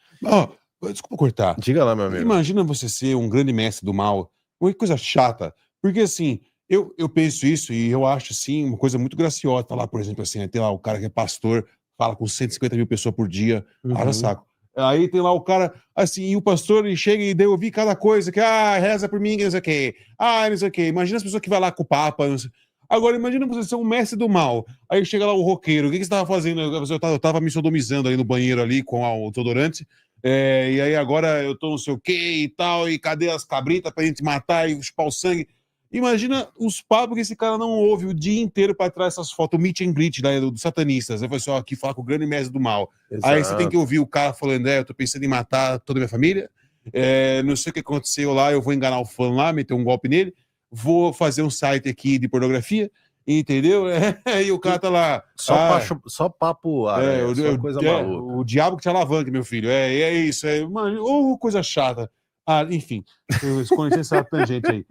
Desculpa cortar. Diga lá, meu amigo. Imagina você ser um grande mestre do mal. Uma coisa chata. Porque, assim, eu penso isso e eu acho, assim, uma coisa muito graciosa. Lá, por exemplo, assim, tem lá o cara que é pastor, fala com 150 mil pessoas por dia, haja saco. Aí tem lá o cara, assim, e o pastor ele chega e daí eu vi cada coisa, que, reza por mim, que não sei o quê. Não sei o quê. Imagina as pessoas que vai lá com o Papa. Não sei. Agora, imagina você ser um mestre do mal. Aí chega lá o roqueiro, o que você estava fazendo? Eu tava me sodomizando ali no banheiro ali com o desodorante. E aí agora eu tô não sei o quê e tal, e cadê as cabritas pra gente matar e chupar o sangue? Imagina os papos que esse cara não ouve o dia inteiro para trás essas fotos, o meet and greet né, dos satanistas. Eu falei assim, aqui falar com o grande mestre do mal. Exato. Aí você tem que ouvir o cara falando, eu tô pensando em matar toda a minha família, não sei o que aconteceu lá, eu vou enganar o fã lá, meter um golpe nele, vou fazer um site aqui de pornografia, entendeu? E o cara tá lá... Só papo aranha, só coisa maluca. O diabo que te alavanca, meu filho. É isso. Coisa chata. Enfim, com licença a tangente aí.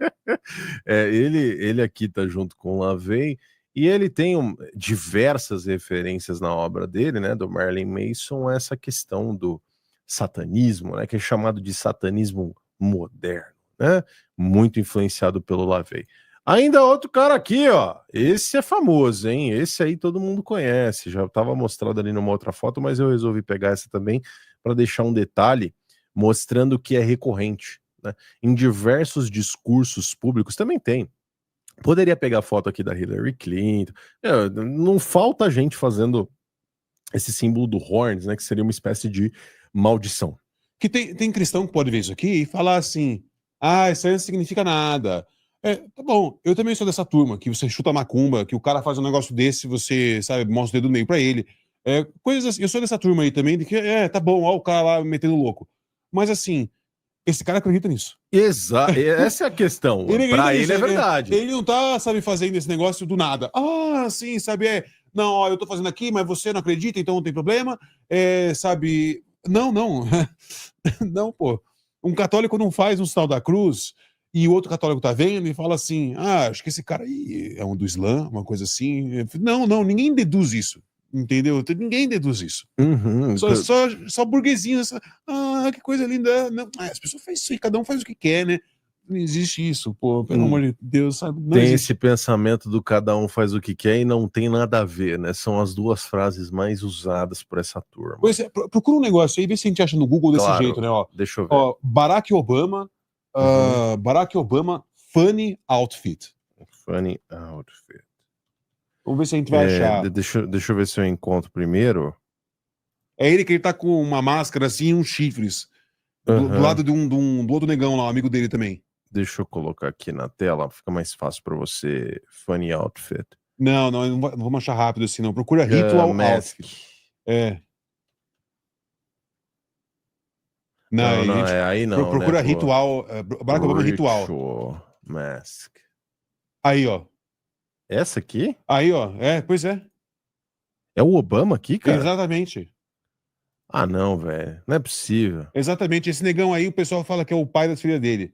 Ele aqui tá junto com o LaVey e ele tem diversas referências na obra dele, né, do Marilyn Manson, essa questão do satanismo, né, que é chamado de satanismo moderno, né, muito influenciado pelo LaVey. Ainda outro cara aqui, ó, esse é famoso, hein, esse aí todo mundo conhece, já estava mostrado ali numa outra foto, mas eu resolvi pegar essa também para deixar um detalhe mostrando que é recorrente, né? Em diversos discursos públicos também tem. Poderia pegar foto aqui da Hillary Clinton. Não falta gente fazendo esse símbolo do horns, né? Que seria uma espécie de maldição. Que tem cristão que pode ver isso aqui e falar assim: isso aí não significa nada. Tá bom, eu também sou dessa turma, que você chuta macumba, que o cara faz um negócio desse, você, sabe, mostra o dedo no meio pra ele. Coisas assim, eu sou dessa turma aí também, de que, tá bom, ó, o cara lá metendo louco. Mas assim, esse cara acredita nisso. Exato, essa é a questão. Pra ele é verdade. Ele não tá, sabe, fazendo esse negócio do nada. Sim, sabe, não, ó, eu tô fazendo aqui, mas você não acredita, então não tem problema. Sabe, não. Não, pô. Um católico não faz um sinal da cruz e o outro católico tá vendo e fala assim, acho que esse cara aí é um do Islã, uma coisa assim. Não, ninguém deduz isso. Entendeu? Ninguém deduz isso. Uhum. Só burguesinhos. Que coisa linda. Não, as pessoas fazem isso e cada um faz o que quer, né? Não existe isso, pô. Pelo amor de Deus, sabe? Não tem existe. Esse pensamento do cada um faz o que quer e não tem nada a ver, né? São as duas frases mais usadas por essa turma. Pois procura um negócio aí, vê se a gente acha no Google desse jeito, né? Ó, deixa eu ver. Ó, Barack Obama, funny outfit. Funny outfit. Vamos ver se a gente vai achar. Deixa eu ver se eu encontro primeiro. É ele que ele tá com uma máscara assim e uns chifres. Do lado do outro negão lá, um amigo dele também. Deixa eu colocar aqui na tela, fica mais fácil para você. Funny outfit. Não vamos achar rápido assim, não. Procura Ritual Outfit. Não, aí não. Procura né, Ritual. Barack Obama Ritual. Mask. Aí, ó. Essa aqui? Aí, ó. Pois é. É o Obama aqui, cara? Exatamente. Não, velho. Não é possível. Exatamente. Esse negão aí, o pessoal fala que é o pai das filhas dele.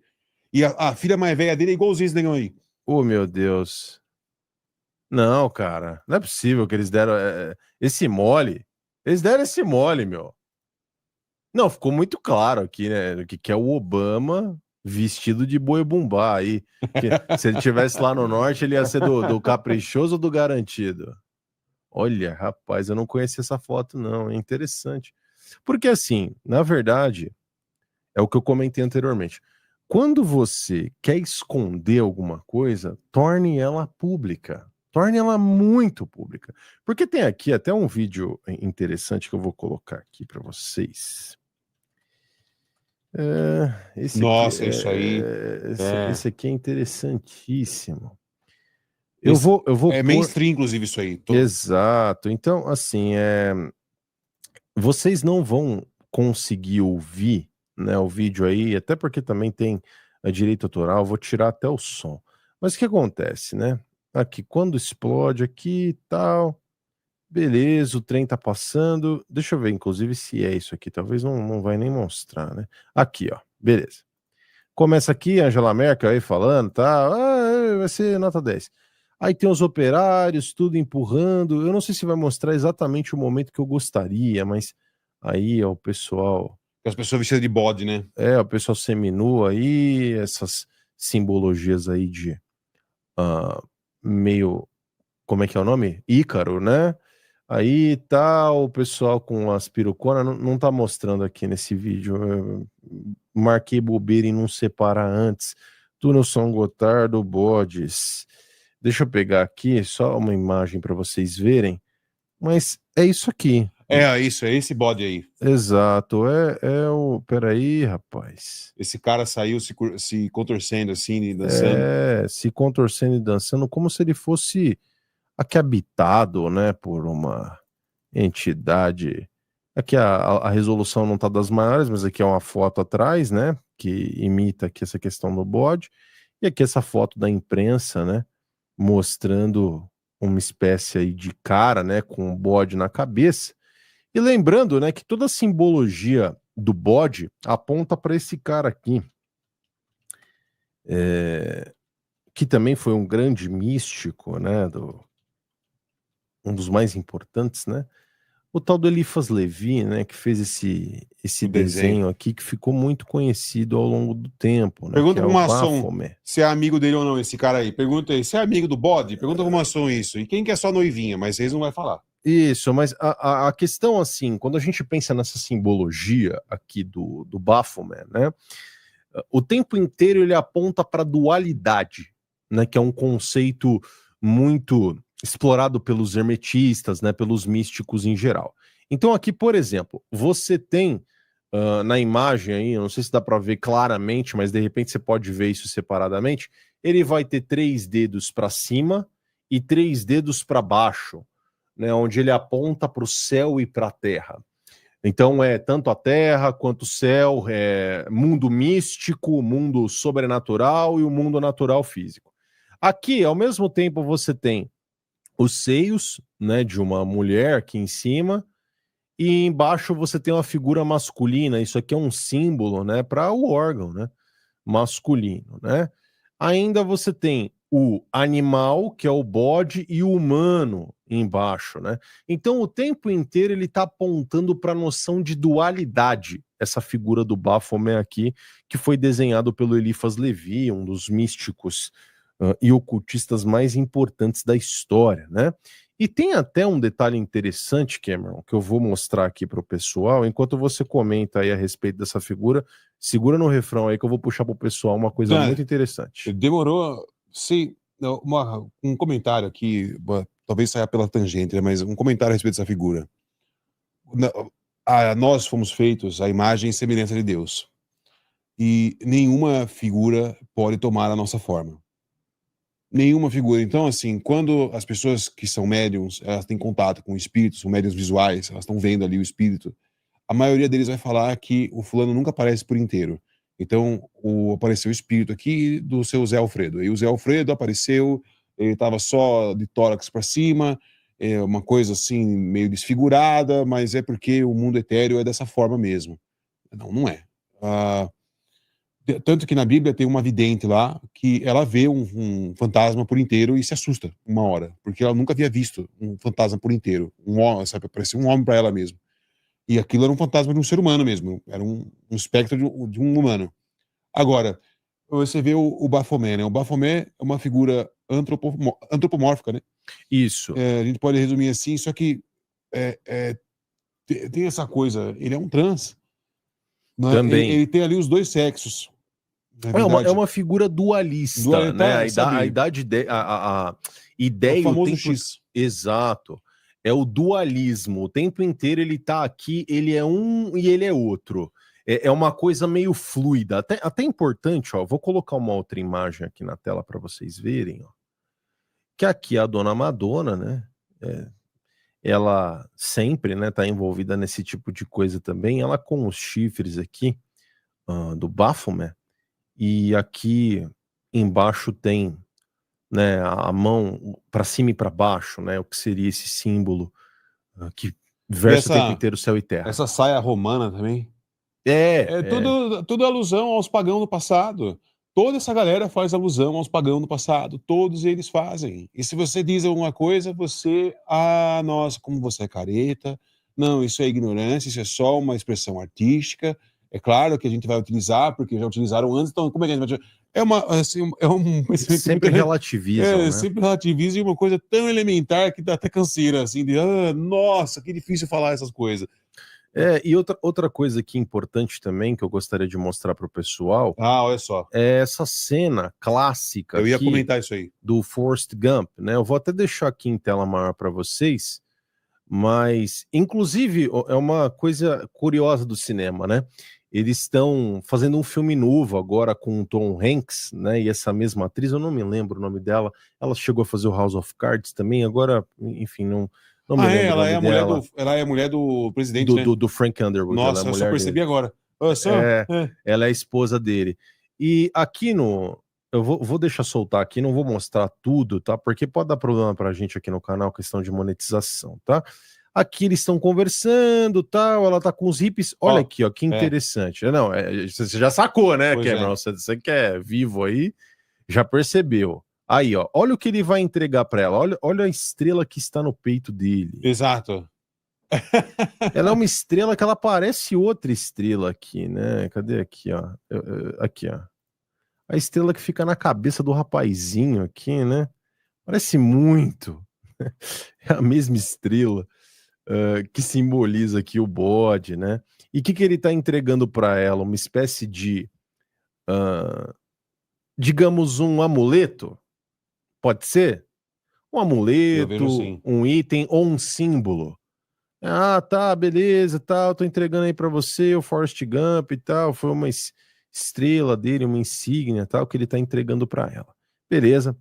E a filha mais velha dele é igualzinho esse negão aí. Oh, meu Deus. Não, cara. Não é possível que eles deram esse mole. Eles deram esse mole, meu. Não, ficou muito claro aqui, né? Que é o Obama vestido de boi bumbá aí. Se ele tivesse lá no norte, ele ia ser do caprichoso ou do garantido? Olha, rapaz, eu não conhecia essa foto, não. É interessante. Porque, assim, na verdade, é o que eu comentei anteriormente. Quando você quer esconder alguma coisa, torne ela pública. Torne ela muito pública. Porque tem aqui até um vídeo interessante que eu vou colocar aqui para vocês. Nossa, isso aí. Esse aqui é interessantíssimo. É mainstream, inclusive, isso aí. Exato. Então, assim, vocês não vão conseguir ouvir, né, o vídeo aí, até porque também tem a direito autoral, vou tirar até o som. Mas o que acontece, né? Aqui, quando explode aqui e tal, beleza, o trem tá passando. Deixa eu ver, inclusive, se é isso aqui. Talvez não vai nem mostrar, né? Aqui, ó, beleza. Começa aqui, Angela Merkel aí falando, tá? Vai ser nota 10. Aí tem os operários, tudo empurrando. Eu não sei se vai mostrar exatamente o momento que eu gostaria, mas aí, ó, o pessoal... As pessoas vestidas de bode, né? O pessoal seminua aí, essas simbologias aí de meio... Como é que é o nome? Ícaro, né? Aí tá o pessoal com as piruconas, não tá mostrando aqui nesse vídeo. Eu marquei bobeira em não separar antes. Túnel São Gotardo, bodes. Deixa eu pegar aqui só uma imagem para vocês verem. Mas é isso aqui. É isso, é esse bode aí. Exato, é o. Peraí, rapaz. Esse cara saiu se contorcendo assim, dançando. Se contorcendo e dançando como se ele fosse aqui habitado, né, por uma entidade. Aqui a resolução não tá das maiores, mas aqui é uma foto atrás, né, que imita aqui essa questão do bode. E aqui essa foto da imprensa, né, mostrando uma espécie aí de cara, né, com um bode na cabeça. E lembrando, né, que toda a simbologia do bode aponta para esse cara aqui, que também foi um grande místico, né, um dos mais importantes, né, o tal do Eliphas Levi, né, que fez esse O desenho. desenho aqui que ficou muito conhecido ao longo do tempo, né, Pergunta que é pro o maçom Baphomet. se é amigo dele ou não, esse cara aí. Pergunta aí, se é amigo do bode? Pergunta pro maçom isso. E quem que é só noivinha? Mas eles não vai falar. Isso, mas a questão, assim, quando a gente pensa nessa simbologia aqui do Baphomet, né, o tempo inteiro ele aponta para a dualidade, né, que é um conceito muito explorado pelos hermetistas, né, pelos místicos em geral. Então aqui, por exemplo, você tem na imagem aí, eu não sei se dá para ver claramente, mas de repente você pode ver isso separadamente, ele vai ter 3 dedos para cima e 3 dedos para baixo, né, onde ele aponta para o céu e para a terra. Então é tanto a terra quanto o céu, mundo místico, mundo sobrenatural e o mundo natural físico. Aqui, ao mesmo tempo, você tem os seios, né, de uma mulher aqui em cima, e embaixo você tem uma figura masculina. Isso aqui é um símbolo, né, para o órgão, né, masculino, né? Ainda você tem o animal, que é o bode, e o humano embaixo, né? Então o tempo inteiro ele está apontando para a noção de dualidade, essa figura do Baphomet aqui, que foi desenhado pelo Eliphas Levi, um dos místicos e ocultistas mais importantes da história, né? E tem até um detalhe interessante, Cameron, que eu vou mostrar aqui para o pessoal, enquanto você comenta aí a respeito dessa figura, segura no refrão aí que eu vou puxar para o pessoal uma coisa muito interessante. Demorou, sim, um comentário aqui, talvez saia pela tangente, né, mas um comentário a respeito dessa figura. Nós fomos feitos à imagem e semelhança de Deus. E nenhuma figura pode tomar a nossa forma. Nenhuma figura. Então, assim, quando as pessoas que são médiums, elas têm contato com espíritos, são médiums visuais, elas estão vendo ali o espírito, a maioria deles vai falar que o fulano nunca aparece por inteiro. Então, apareceu o espírito aqui do seu Zé Alfredo. E o Zé Alfredo apareceu, ele estava só de tórax para cima, uma coisa assim, meio desfigurada, mas é porque o mundo etéreo é dessa forma mesmo. Não, não é. Tanto que na Bíblia tem uma vidente lá que ela vê um fantasma por inteiro e se assusta uma hora, porque ela nunca havia visto um fantasma por inteiro. Um homem, sabe, parecia um homem para ela mesmo. E aquilo era um fantasma de um ser humano mesmo, era um espectro de um humano. Agora, você vê o Baphomet, né? O Baphomet é uma figura antropomórfica, né? Isso. A gente pode resumir assim, só que tem essa coisa, ele é um trans, né? Também. Ele tem ali os dois sexos. É uma figura dualista, né? A ideia, o famoso tempo... X. Exato. É o dualismo. O tempo inteiro ele tá aqui, ele é um e ele é outro. É uma coisa meio fluida. Até importante, ó. Vou colocar uma outra imagem aqui na tela para vocês verem, ó. Que aqui a dona Madonna, né? Ela sempre, né, tá envolvida nesse tipo de coisa também. Ela com os chifres aqui do Baphomet. E aqui embaixo tem, né, a mão para cima e para baixo, né, o que seria esse símbolo que versa o tempo inteiro céu e terra. Essa saia romana também. Tudo alusão aos pagãos do passado. Toda essa galera faz alusão aos pagãos do passado. Todos eles fazem. E se você diz alguma coisa, nossa, como você é careta. Não, isso é ignorância, isso é só uma expressão artística. É claro que a gente vai utilizar, porque já utilizaram antes, então como é que a gente vai utilizar? Sempre relativizam, né? Sempre relativiza uma coisa tão elementar que dá até canseira, assim, nossa, que difícil falar essas coisas. E outra coisa aqui importante também, que eu gostaria de mostrar para o pessoal, olha só, é essa cena clássica eu ia aqui comentar isso aí, do Forrest Gump, né? Eu vou até deixar aqui em tela maior para vocês, mas, inclusive, é uma coisa curiosa do cinema, né? Eles estão fazendo um filme novo agora com o Tom Hanks, né? E essa mesma atriz, eu não me lembro o nome dela, ela chegou a fazer o House of Cards também, agora, enfim, não me lembro o nome dela. Ela é a mulher do presidente, né? Do Frank Underwood. Nossa, ela é a eu mulher só percebi dele. agora. Ela é a esposa dele. E aqui eu vou deixar soltar aqui, não vou mostrar tudo, tá? Porque pode dar problema pra gente aqui no canal, questão de monetização, tá? Aqui eles estão conversando, tal, ela tá com os hippies. Olha aqui, ó, que interessante. Não, você já sacou, né, Cameron? Você que é vivo aí, já percebeu. Aí, ó, olha o que ele vai entregar pra ela. Olha a estrela que está no peito dele. Exato. Ela é uma estrela que ela parece outra estrela aqui, né? Cadê aqui, ó? Aqui, ó. A estrela que fica na cabeça do rapazinho aqui, né? Parece muito. É a mesma estrela que simboliza aqui o bode, né? E o que ele tá entregando para ela? Uma espécie de, digamos, um amuleto? Pode ser? Um amuleto, assim, um item ou um símbolo. Ah, tá, beleza, tal, tô entregando aí pra você o Forrest Gump e tal, foi uma estrela dele, uma insígnia, tal, que ele tá entregando pra ela. Beleza.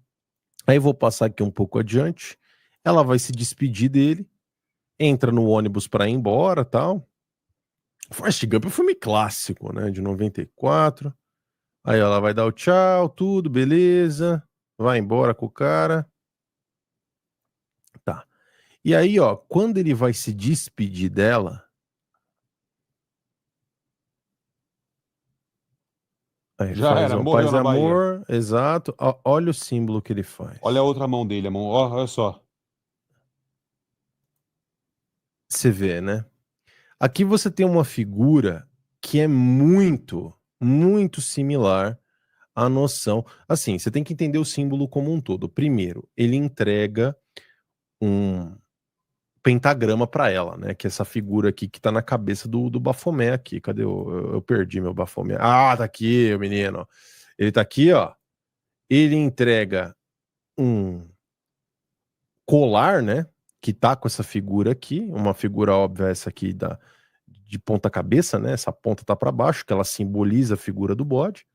Aí eu vou passar aqui um pouco adiante, ela vai se despedir dele, entra no ônibus pra ir embora, tal. Forrest Gump é um filme clássico, né, de 94. Aí ela vai dar o tchau, tudo, beleza, vai embora com o cara. Tá. E aí, ó, quando ele vai se despedir dela, aí já faz era, um morreu paz e na Bahia. amor, exato. Olha o símbolo que ele faz. Olha a outra mão dele, olha só. Você vê, né? Aqui você tem uma figura que é muito, muito similar à noção. Assim, você tem que entender o símbolo como um todo. Primeiro, ele entrega um pentagrama para ela, né? Que é essa figura aqui que tá na cabeça do Baphomet aqui. Cadê? Eu perdi meu Baphomet. Ah, tá aqui, o menino. Ele tá aqui, ó. Ele entrega um colar, né? Que tá com essa figura aqui, uma figura óbvia essa aqui de ponta cabeça, né? Essa ponta tá para baixo, que ela simboliza a figura do bode.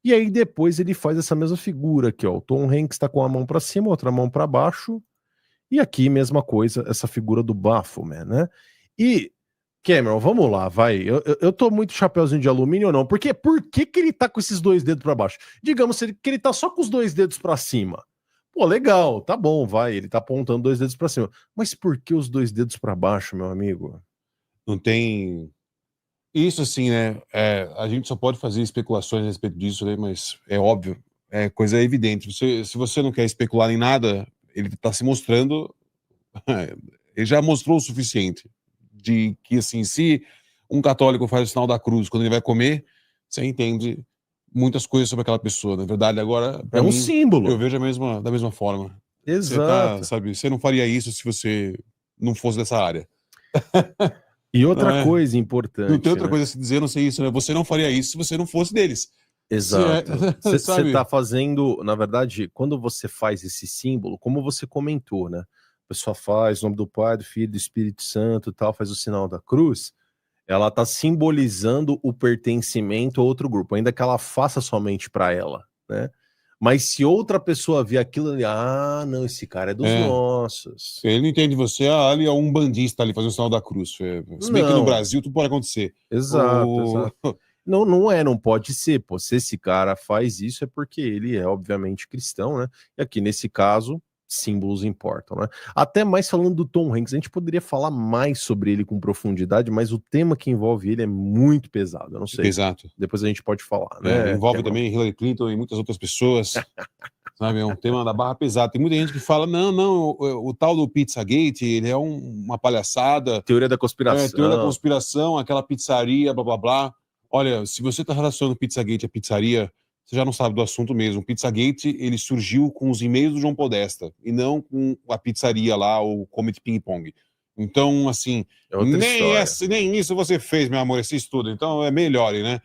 E aí depois ele faz essa mesma figura aqui, ó. O Tom Hanks tá com a mão para cima, outra mão para baixo. E aqui mesma coisa, essa figura do Baphomet, né? E Cameron, vamos lá, vai. Eu tô muito chapeuzinho de alumínio ou não? Porque por que ele tá com esses dois dedos para baixo? Digamos que ele tá só com os dois dedos para cima. Pô, legal, tá bom, vai. Ele tá apontando dois dedos para cima. Mas por que os dois dedos para baixo, meu amigo? Não tem. Isso, assim, né? A gente só pode fazer especulações a respeito disso, né? Mas é óbvio, é coisa evidente. Se você não quer especular em nada, ele tá se mostrando. Ele já mostrou o suficiente de que, assim, se um católico faz o sinal da cruz quando ele vai comer, você entende muitas coisas sobre aquela pessoa. Na verdade, agora, É um símbolo. eu vejo da mesma forma. Exato. Você não faria isso se você não fosse dessa área. E outra coisa importante. Não tem outra coisa a se dizer, não sei isso, né? Você não faria isso se você não fosse deles. Exato. Você tá fazendo, na verdade, quando você faz esse símbolo, como você comentou, né? A pessoa faz o nome do Pai, do Filho, do Espírito Santo e tal, faz o sinal da cruz. Ela tá simbolizando o pertencimento a outro grupo, ainda que ela faça somente para ela, né? Mas se outra pessoa vê aquilo, não, esse cara é dos nossos. Ele não entende você, ali é um bandista ali fazendo o sinal da cruz. Se bem que no Brasil tudo pode acontecer. Exato, exato. Não pode ser, pô. Se esse cara faz isso é porque ele é, obviamente, cristão, né? E aqui, nesse caso, símbolos importam, né? Até mais falando do Tom Hanks, a gente poderia falar mais sobre ele com profundidade, mas o tema que envolve ele é muito pesado, eu não sei. Exato. Depois a gente pode falar, né? Envolve também Hillary Clinton e muitas outras pessoas. Sabe, é um tema da barra pesada. Tem muita gente que fala, não, o tal do Pizzagate, ele é uma palhaçada. Teoria da conspiração. Teoria da conspiração, aquela pizzaria, blá, blá, blá. Olha, se você está relacionando Pizzagate à pizzaria, você já não sabe do assunto mesmo. O Pizzagate, ele surgiu com os e-mails do João Podesta, e não com a pizzaria lá, o Comet Ping Pong. Então, assim, É outra história. nem isso você fez, meu amor, esse estudo. Então, é melhor, né?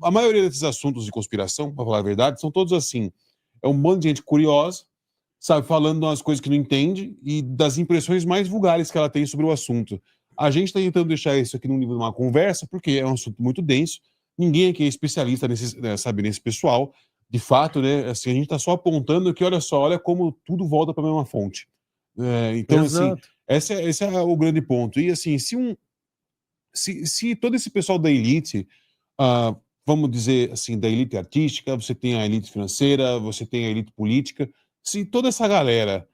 A maioria desses assuntos de conspiração, para falar a verdade, são todos assim. É um bando de gente curiosa, sabe, falando umas coisas que não entende e das impressões mais vulgares que ela tem sobre o assunto. A gente está tentando deixar isso aqui num nível de uma conversa, porque é um assunto muito denso. Ninguém aqui é especialista nesse, né, sabe, nesse pessoal. De fato, né, assim, a gente está só apontando que, olha só, olha como tudo volta para a mesma fonte. Então, assim, Exato. esse é o grande ponto. E, assim, se todo esse pessoal da elite, ah, vamos dizer assim, da elite artística, você tem a elite financeira, você tem a elite política, se toda essa galera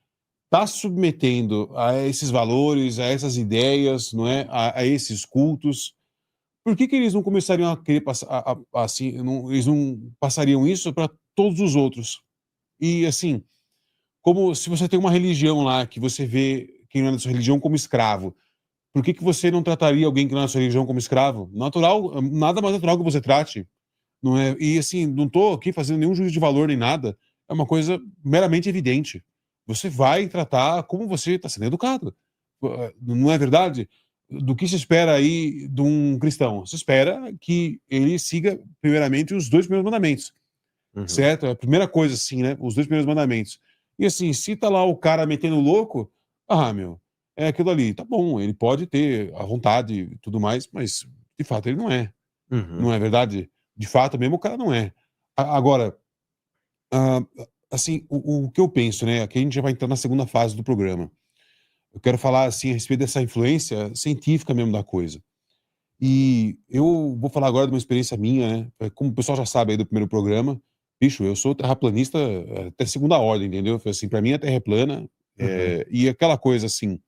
está submetendo a esses valores, a essas ideias, não é, a esses cultos, por que eles não começariam a querer passar, assim, eles não passariam isso para todos os outros? E assim, como se você tem uma religião lá que você vê quem não é da sua religião como escravo, por que você não trataria alguém que não é da sua religião como escravo? Natural, nada mais natural que você trate, não é? E assim, não estou aqui fazendo nenhum juízo de valor nem nada, é uma coisa meramente evidente. Você vai tratar como você está sendo educado. Não é verdade? Do que se espera aí de um cristão? Se espera que ele siga, primeiramente, os 2 primeiros mandamentos, Uhum. certo? É a primeira coisa, assim, né? Os 2 primeiros mandamentos. E assim, se tá lá o cara metendo louco, meu, é aquilo ali, tá bom, ele pode ter a vontade e tudo mais, mas de fato ele não é. Uhum. Não é verdade? De fato mesmo o cara não é. Agora, ah, assim, o que eu penso, né? Aqui a gente já vai entrar na segunda fase do programa. Eu quero falar, assim, a respeito dessa influência científica mesmo da coisa. E eu vou falar agora de uma experiência minha, né? Como o pessoal já sabe aí do primeiro programa, bicho, eu sou terraplanista até segunda ordem, entendeu? Assim, para mim a Terra é plana, Uhum. e aquela coisa assim,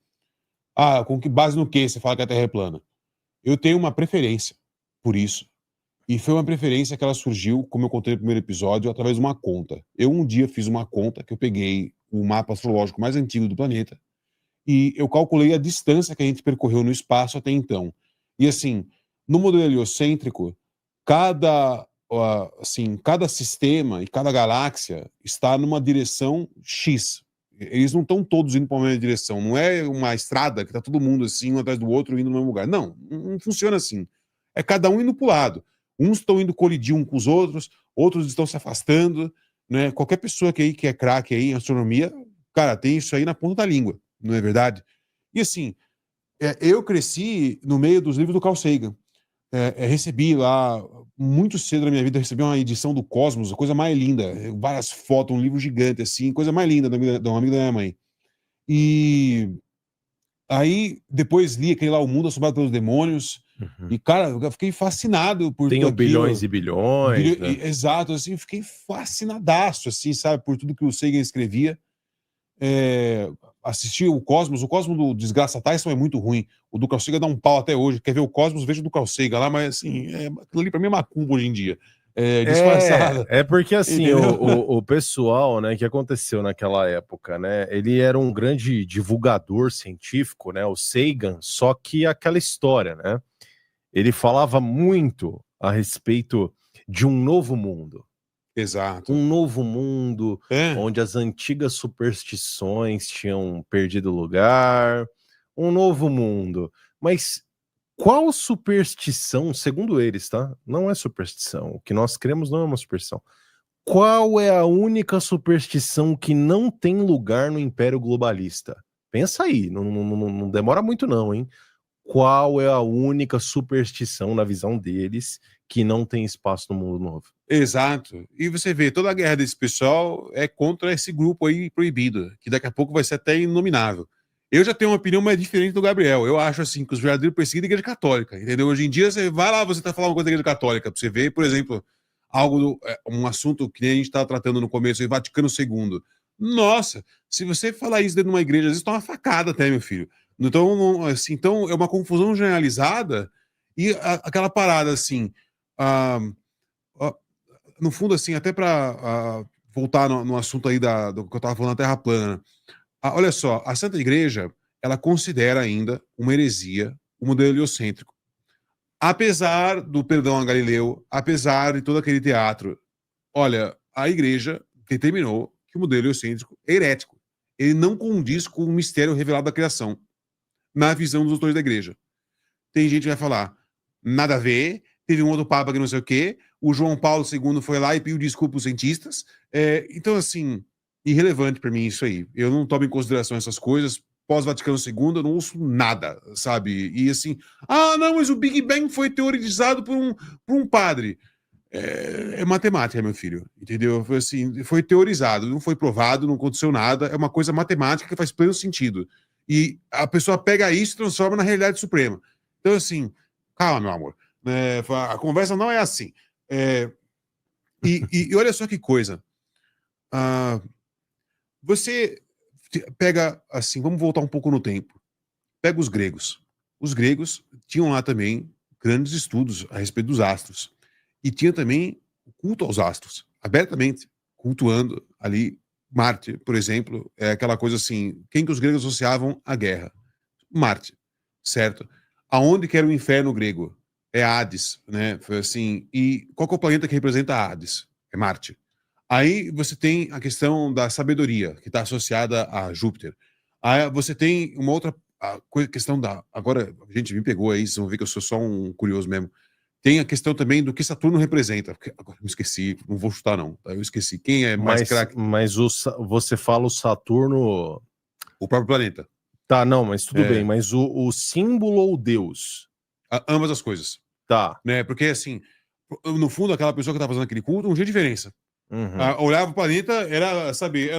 com que base no que você fala que a Terra é plana? Eu tenho uma preferência por isso. E foi uma preferência que ela surgiu, como eu contei no primeiro episódio, através de uma conta. Eu um dia fiz uma conta que eu peguei o mapa astrológico mais antigo do planeta e eu calculei a distância que a gente percorreu no espaço até então. E assim, no modelo heliocêntrico, cada sistema e cada galáxia está numa direção X. Eles não estão todos indo para a mesma direção. Não é uma estrada que está todo mundo assim, um atrás do outro, indo no mesmo lugar. Não, não funciona assim. É cada um indo para o lado. Uns estão indo colidir um com os outros, outros estão se afastando. Né? Qualquer pessoa que é craque aí em astronomia, cara, tem isso aí na ponta da língua, não é verdade? E assim, eu cresci no meio dos livros do Carl Sagan. Recebi lá, muito cedo na minha vida, recebi uma edição do Cosmos, a coisa mais linda, várias fotos, um livro gigante, assim, coisa mais linda de uma amiga da minha mãe. E aí, depois li aquele lá, O Mundo Assombrado pelos Demônios, Uhum. e, cara, eu fiquei fascinado por Tem tudo o bilhões aquilo. e bilhões, né? Exato, assim, fiquei fascinadaço, assim, sabe, por tudo que o Sagan escrevia. Assisti o Cosmos do Desgraça Tyson é muito ruim. O do Carl Sagan dá um pau até hoje. Quer ver o Cosmos, veja o do Carl Sagan lá, mas assim, aquilo ali pra mim é macumba hoje em dia. Disfarçada. É porque assim, Entendeu? o pessoal, né, que aconteceu naquela época, né, ele era um grande divulgador científico, né, o Sagan, só que aquela história, né, ele falava muito a respeito de um novo mundo. Exato. Um novo mundo É, onde as antigas superstições tinham perdido lugar, um novo mundo. Mas qual superstição, segundo eles, tá? Não é superstição. O que nós cremos não é uma superstição. Qual é a única superstição que não tem lugar no Império Globalista? Pensa aí, não demora muito não, hein? Qual é a única superstição, na visão deles, que não tem espaço no mundo novo? exato. E você vê, toda a guerra desse pessoal é contra esse grupo aí proibido, que daqui a pouco vai ser até inominável. Eu já tenho uma opinião mais diferente do Gabriel. Eu acho assim que os verdadeiros perseguiram a Igreja Católica, entendeu? Hoje em dia você vai lá, você tá falando uma coisa da Igreja Católica, pra você ver, por exemplo, um assunto que a gente estava tratando no começo, aí, Vaticano II. Nossa, se você falar isso dentro de uma igreja, às vezes tá uma facada até, meu filho. Então, assim, então é uma confusão generalizada e aquela parada assim, ah, ah, no fundo, assim, até para voltar no assunto aí do que eu estava falando da Terra plana. Olha só, a Santa Igreja, ela considera ainda uma heresia o modelo heliocêntrico. Apesar do perdão a Galileu, apesar de todo aquele teatro, olha, a igreja determinou que o modelo heliocêntrico é herético. Ele não condiz com o mistério revelado da criação, na visão dos autores da igreja. Tem gente que vai falar, nada a ver, teve um outro papa que não sei o quê, o João Paulo II foi lá e pediu desculpa aos cientistas. Então, assim, irrelevante para mim isso aí. Eu não tomo em consideração essas coisas. Pós-Vaticano II, eu não ouço nada, sabe? E assim, não, mas o Big Bang foi teorizado por um padre. É matemática, meu filho, entendeu? Foi assim, foi teorizado, não foi provado, não aconteceu nada, é uma coisa matemática que faz pleno sentido. E a pessoa pega isso e transforma na realidade suprema. Então, assim, calma, meu amor. A conversa não é assim. E olha só que coisa. Você pega, assim, vamos voltar um pouco no tempo. Pega os gregos. Os gregos tinham lá também grandes estudos a respeito dos astros. E tinha também o culto aos astros, abertamente, cultuando ali Marte, por exemplo. É aquela coisa assim, quem que os gregos associavam à guerra? Marte, certo? Aonde que era o inferno grego? É Hades, né? Foi assim. E qual que é o planeta que representa Hades? É Marte. Aí você tem a questão da sabedoria, que está associada a Júpiter. Aí você tem uma outra questão da... Agora, a gente me pegou aí, vocês vão ver que eu sou só um curioso mesmo. Tem a questão também do que Saturno representa. Agora eu esqueci, não vou chutar não. Eu esqueci. Quem é mais craque? Mas você fala o Saturno... O próprio planeta. Tá, não, mas tudo bem. Mas o símbolo ou Deus? Ambas as coisas. Tá. Né? Porque, assim, no fundo, aquela pessoa que tá fazendo aquele culto não tinha diferença. Olhava o planeta, era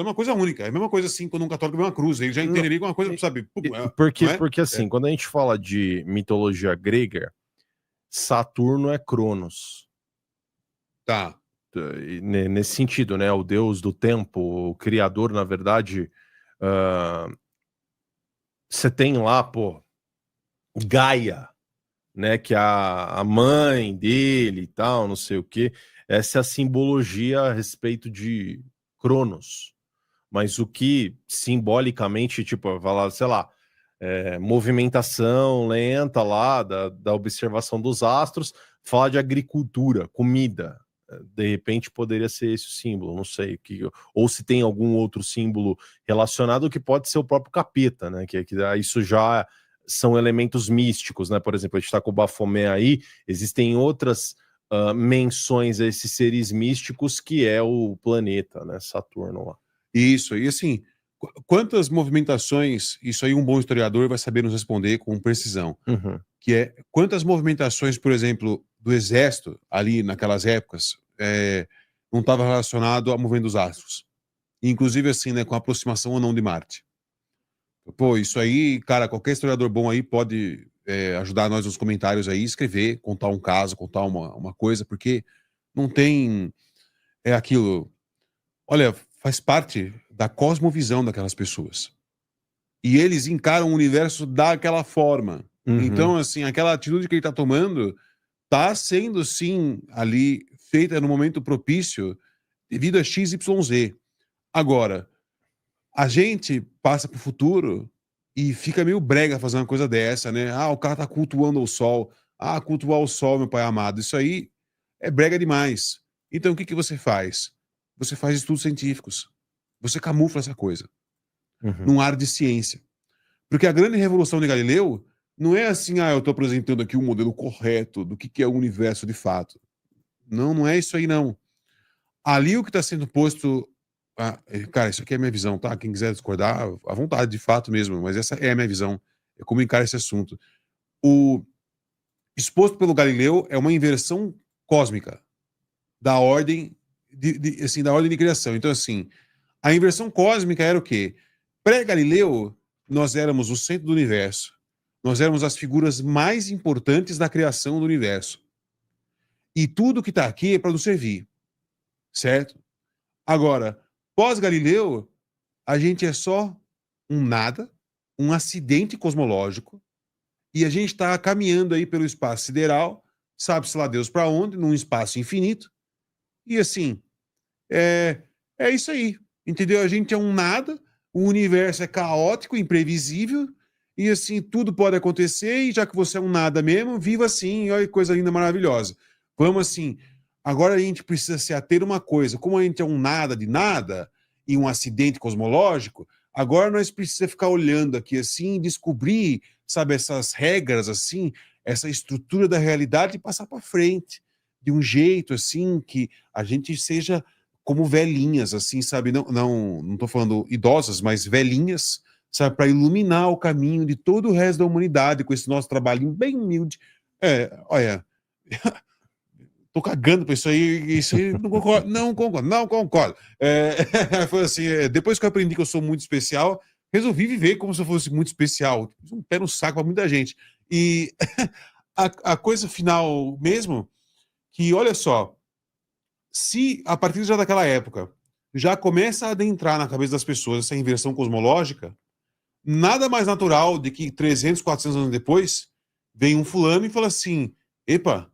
uma coisa única. É a mesma coisa assim, quando um católico vê uma cruz, ele já entenderia que é uma coisa, sabe? Porque assim, quando a gente fala de mitologia grega, Saturno é Cronos. Tá. Nesse sentido, né? O deus do tempo, o criador, na verdade. Você tem lá, pô, Gaia, né? Que é a mãe dele e tal, não sei o quê. Essa é a simbologia a respeito de Cronos. Mas o que simbolicamente, tipo, falar, sei lá, movimentação lenta lá da observação dos astros, falar de agricultura, comida. De repente poderia ser esse o símbolo, não sei. Ou se tem algum outro símbolo relacionado que pode ser o próprio capeta, né? Que isso já são elementos místicos, né? Por exemplo, a gente está com o Bafomé aí, existem outras menções a esses seres místicos que é o planeta, né? Saturno lá. Isso, e assim, quantas movimentações, isso aí um bom historiador vai saber nos responder com precisão, que é quantas movimentações, por exemplo, do exército ali naquelas épocas não estava relacionado ao movimento dos astros, inclusive assim, né, com a aproximação ou não de Marte. Pô, isso aí, cara, qualquer historiador bom aí pode ajudar nós nos comentários aí, escrever, contar um caso, contar uma coisa, porque não tem aquilo, olha, faz parte da cosmovisão daquelas pessoas. E eles encaram o universo daquela forma. Então, assim, aquela atitude que ele está tomando está sendo, sim, ali feita no momento propício devido a XYZ. Agora, a gente passa para o futuro e fica meio brega fazer uma coisa dessa, né? O cara tá cultuando o sol. Cultuar o sol, meu pai amado. Isso aí é brega demais. Então, o que você faz? Você faz estudos científicos. Você camufla essa coisa num ar de ciência. Porque a grande revolução de Galileu não é assim, eu estou apresentando aqui um modelo correto do que é o universo de fato. Não, não é isso aí, não. Ali o que está sendo posto... cara, isso aqui é a minha visão, tá? Quem quiser discordar, à vontade, de fato mesmo, mas essa é a minha visão. É como encara esse assunto. O exposto pelo Galileu é uma inversão cósmica da ordem assim, da ordem de criação. Então, assim, a inversão cósmica era o quê? Pré-Galileu, nós éramos o centro do universo. Nós éramos as figuras mais importantes da criação do universo. E tudo que está aqui é para nos servir. Certo? Agora, pós-Galileu, a gente é só um nada, um acidente cosmológico, e a gente está caminhando aí pelo espaço sideral, sabe-se lá Deus para onde, num espaço infinito. E assim, é isso aí. Entendeu? A gente é um nada, o universo é caótico, imprevisível, e assim, tudo pode acontecer, e já que você é um nada mesmo, viva assim, olha que coisa linda, maravilhosa. Vamos assim, Agora a gente precisa se ater a uma coisa. Como a gente é um nada de nada e um acidente cosmológico, agora nós precisamos ficar olhando aqui assim, descobrir, sabe, essas regras assim, essa estrutura da realidade e passar para frente de um jeito assim que a gente seja como velhinhas, assim, sabe? Não tô falando idosas, mas velhinhas, sabe? Para iluminar o caminho de todo o resto da humanidade com esse nosso trabalhinho bem humilde. Olha, tô cagando para isso aí não concordo. Foi assim, depois que eu aprendi que eu sou muito especial, resolvi viver como se eu fosse muito especial. Um pé no saco para muita gente. E a coisa final mesmo, que olha só, se a partir já daquela época já começa a adentrar na cabeça das pessoas essa inversão cosmológica, nada mais natural de que 300, 400 anos depois, vem um fulano e fala assim, epa,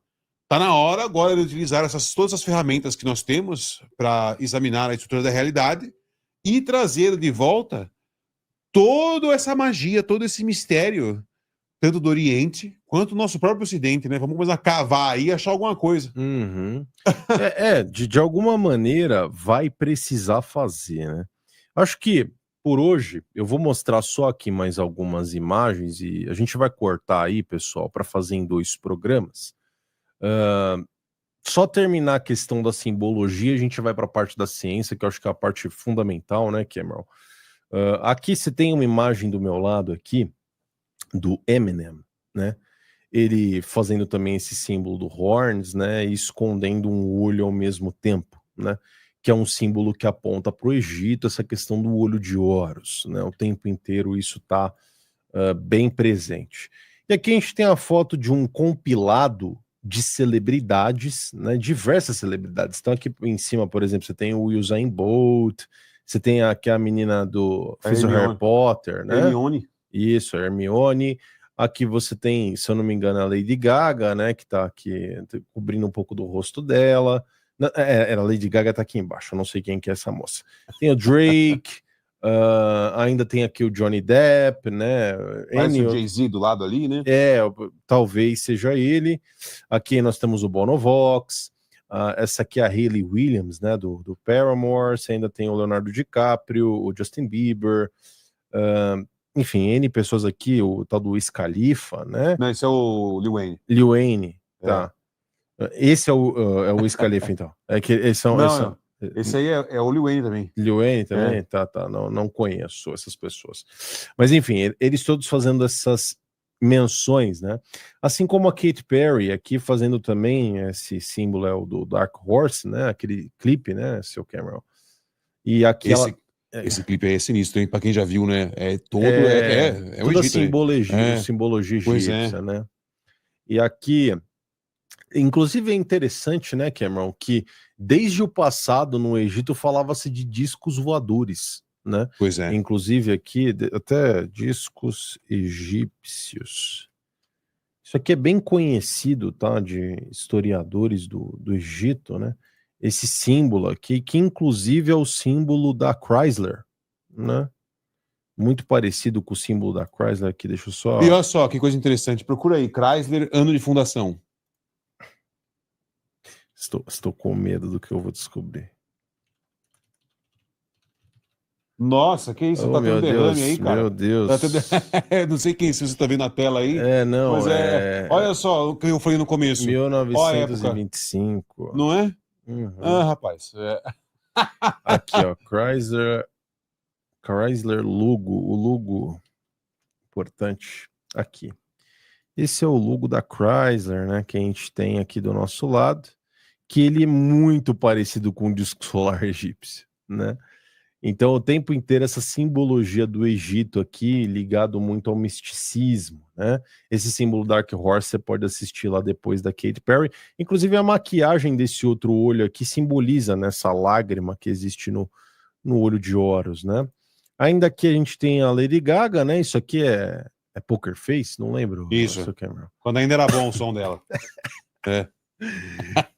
tá na hora agora de utilizar todas as ferramentas que nós temos para examinar a estrutura da realidade e trazer de volta toda essa magia, todo esse mistério, tanto do Oriente quanto do nosso próprio Ocidente, né? Vamos começar a cavar aí e achar alguma coisa. Uhum. De alguma maneira vai precisar fazer, né? Acho que por hoje eu vou mostrar só aqui mais algumas imagens e a gente vai cortar aí, pessoal, para fazer em 2 programas. Só terminar a questão da simbologia, a gente vai para a parte da ciência, que eu acho que é a parte fundamental, né, Cameron? Aqui você tem uma imagem do meu lado aqui, do Eminem, né? Ele fazendo também esse símbolo do Horns, né? E escondendo um olho ao mesmo tempo, né? Que é um símbolo que aponta para o Egito, essa questão do olho de Horus, né? O tempo inteiro isso está bem presente. E aqui a gente tem a foto de um compilado de celebridades, né? Diversas celebridades. Então aqui em cima, por exemplo, você tem o Usain Bolt, você tem aqui a menina do fez o Harry Potter, né? Hermione. Isso, a Hermione. Aqui você tem, se eu não me engano, a Lady Gaga, né? Que tá aqui cobrindo um pouco do rosto dela. A Lady Gaga tá aqui embaixo, eu não sei quem que é essa moça. Tem o Drake, ainda tem aqui o Johnny Depp, né? Parece o Jay-Z do lado ali, né? Talvez seja ele. Aqui nós temos o Bonovox. Essa aqui é a Hayley Williams, né? Do Paramore. Você ainda tem o Leonardo DiCaprio, o Justin Bieber. Enfim, N pessoas aqui, o tal do Wiz Khalifa, né? Não, esse é o Lil Wayne. Lil Wayne, tá. Esse é o Wiz Khalifa, então. É que eles são... Não, esse aí é o Lil Wayne também. Lil Wayne também? Tá. Não conheço essas pessoas. Mas, enfim, eles todos fazendo essas menções, né? Assim como a Katy Perry aqui fazendo também esse símbolo é o do Dark Horse, né? Aquele clipe, né, seu Cameron? E aqui esse clipe é sinistro, hein? Pra quem já viu, né? Toda o Egito, simbologia egípcia, né? E aqui, inclusive é interessante, né, Cameron, que desde o passado no Egito falava-se de discos voadores, né? Pois é. Inclusive aqui, até discos egípcios. Isso aqui é bem conhecido, tá? De historiadores do Egito, né? Esse símbolo aqui, que inclusive é o símbolo da Chrysler, né? Muito parecido com o símbolo da Chrysler aqui, deixa eu só... E olha só, que coisa interessante, procura aí, Chrysler, ano de fundação. Estou com medo do que eu vou descobrir. Nossa, que isso? Tá tendo derrame aí, cara? Meu Deus. Não sei quem, se você tá vendo na tela aí. Não, mas olha só o que eu falei no começo. 1925. Não é? Uhum. Rapaz. Aqui, ó, Chrysler Lugo, o Lugo, importante, aqui. Esse é o logo da Chrysler, né, que a gente tem aqui do nosso lado, que ele é muito parecido com o disco solar egípcio, né? Então, o tempo inteiro, essa simbologia do Egito aqui, ligado muito ao misticismo, né? Esse símbolo Dark Horse você pode assistir lá depois da Katy Perry. Inclusive, a maquiagem desse outro olho aqui simboliza nessa lágrima que existe no olho de Horus, né? Ainda aqui a gente tem a Lady Gaga, né? Isso aqui é Poker Face? Não lembro. Isso. Quando ainda era bom o som dela.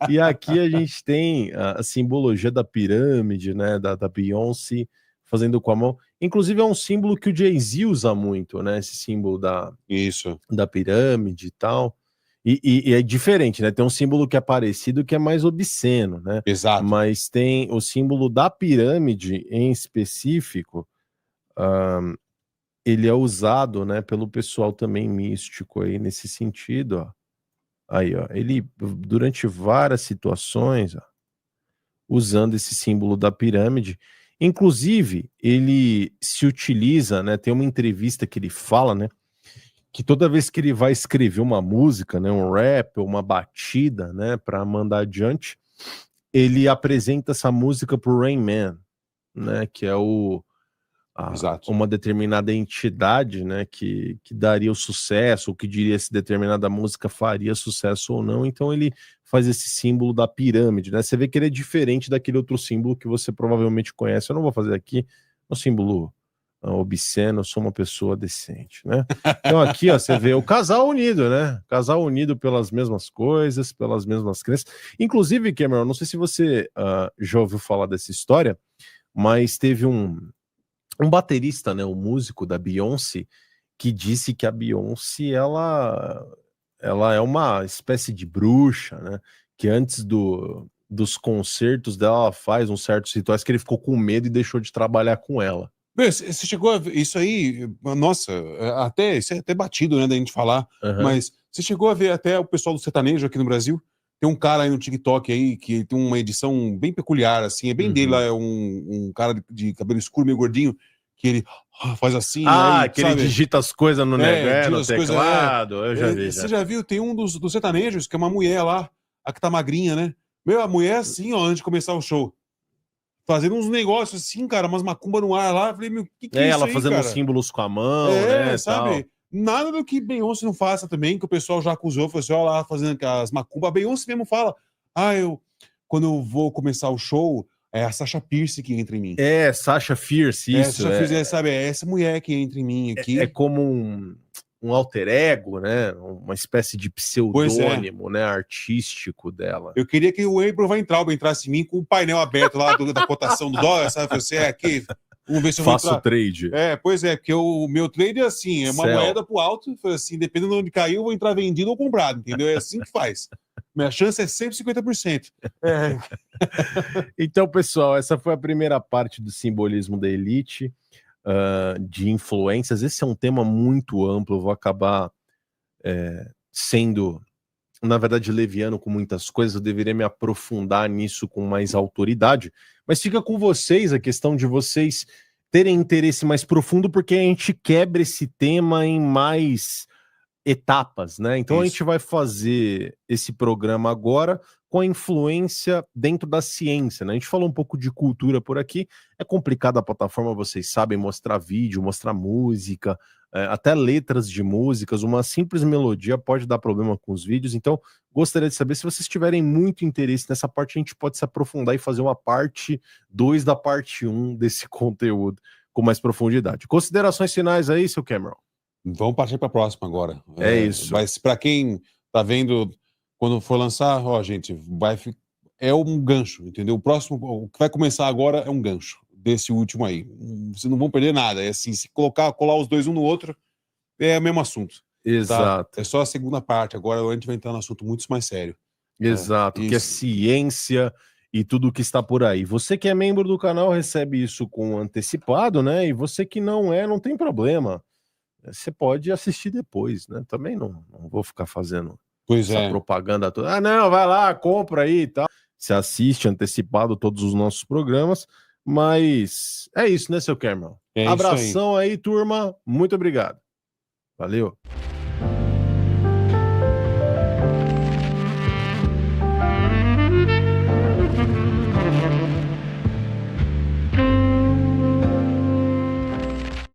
E aqui a gente tem a simbologia da pirâmide, né, da Beyoncé fazendo com a mão. Inclusive é um símbolo que o Jay-Z usa muito, né, esse símbolo da pirâmide e tal. E é diferente, né? Tem um símbolo que é parecido, que é mais obsceno, né? Exato. Mas tem o símbolo da pirâmide em específico, ele é usado, né, pelo pessoal também místico aí nesse sentido, ó. Aí, ó, ele durante várias situações, ó, usando esse símbolo da pirâmide, inclusive ele se utiliza, né? Tem uma entrevista que ele fala, né? Que toda vez que ele vai escrever uma música, né, um rap, uma batida, né, para mandar adiante, ele apresenta essa música pro Rain Man, né, que é Exato. uma determinada entidade, né, que daria o sucesso, ou que diria se determinada música faria sucesso ou não. Então ele faz esse símbolo da pirâmide, né? Você vê que ele é diferente daquele outro símbolo que você provavelmente conhece. Eu não vou fazer aqui o símbolo obsceno, eu sou uma pessoa decente, né? Então aqui, ó, você vê o casal unido, né? Casal unido pelas mesmas coisas, pelas mesmas crenças. Inclusive, Cameron, não sei se você já ouviu falar dessa história, mas teve um baterista, né, um músico da Beyoncé, que disse que a Beyoncé, ela é uma espécie de bruxa, né? Que antes dos concertos dela, ela faz uns certos rituais que ele ficou com medo e deixou de trabalhar com ela. Você chegou a ver isso aí? Nossa, até isso é até batido, né, da gente falar. Uhum. Mas você chegou a ver até o pessoal do sertanejo aqui no Brasil? Tem um cara aí no TikTok aí que tem uma edição bem peculiar, assim, é bem dele lá, é um cara de cabelo escuro, meio gordinho, que ele faz assim, aí, Que ele sabe? digita as coisas no, Digita no as coisas, teclado, eu já vi. Você já viu? Tem um dos sertanejos, que é uma mulher lá, a que tá magrinha, né? Meu, a mulher assim, ó, antes de começar o show, fazendo uns negócios assim, cara, umas macumba no ar lá. Eu falei, meu, que é isso ela aí, fazendo cara? uns símbolos com a mão, né, Sabe? tal. Nada do que Beyoncé não faça também, que o pessoal já acusou, falou assim, ó lá, fazendo as macumba. A Beyoncé mesmo fala, quando eu vou começar o show, é a Sasha Fierce que entra em mim. Sasha Fierce, isso. Sasha Fierce, sabe, é essa mulher que entra em mim aqui. É como um alter ego, né? Uma espécie de pseudônimo, né? Artístico dela. Eu queria que o April Weintraub entrasse em mim com o painel aberto lá da cotação do dólar, sabe? Você aqui, vamos ver se eu vou Faço trade. Pois é, porque o meu trade é assim, é uma moeda pro alto, assim, dependendo de onde caiu, eu vou entrar vendido ou comprado, entendeu? É assim que faz. Minha chance é sempre 50%. Então, pessoal, essa foi a primeira parte do simbolismo da elite, de influências. Esse é um tema muito amplo, eu vou acabar sendo, na verdade, leviano com muitas coisas, eu deveria me aprofundar nisso com mais autoridade, mas fica com vocês a questão de vocês terem interesse mais profundo, porque a gente quebra esse tema em mais etapas, né? Então a gente vai fazer esse programa agora com a influência dentro da ciência, né? A gente falou um pouco de cultura por aqui, é complicado a plataforma, vocês sabem, mostrar vídeo, mostrar música, até letras de músicas, uma simples melodia pode dar problema com os vídeos, então gostaria de saber se vocês tiverem muito interesse nessa parte, a gente pode se aprofundar e fazer uma parte 2 da parte 1 desse conteúdo com mais profundidade. Considerações finais aí, seu Cameron? Vamos partir para a próxima agora. É isso. Mas para quem tá vendo, quando for lançar, ó, gente, é um gancho, entendeu? O próximo, o que vai começar agora é um gancho desse último aí. Vocês não vão perder nada. É assim, se colar os dois um no outro, é o mesmo assunto. Exato. Tá? É só a segunda parte. Agora a gente vai entrar num assunto muito mais sério. Exato, que é ciência e tudo que está por aí. Você que é membro do canal recebe isso com antecipado, né? E você que não é, não tem problema. Você pode assistir depois, né? Também não vou ficar fazendo essa propaganda toda. Não, vai lá, compra aí e tal. Você assiste antecipado todos os nossos programas, mas é isso, né, seu Cameron? Abração aí, turma. Muito obrigado. Valeu.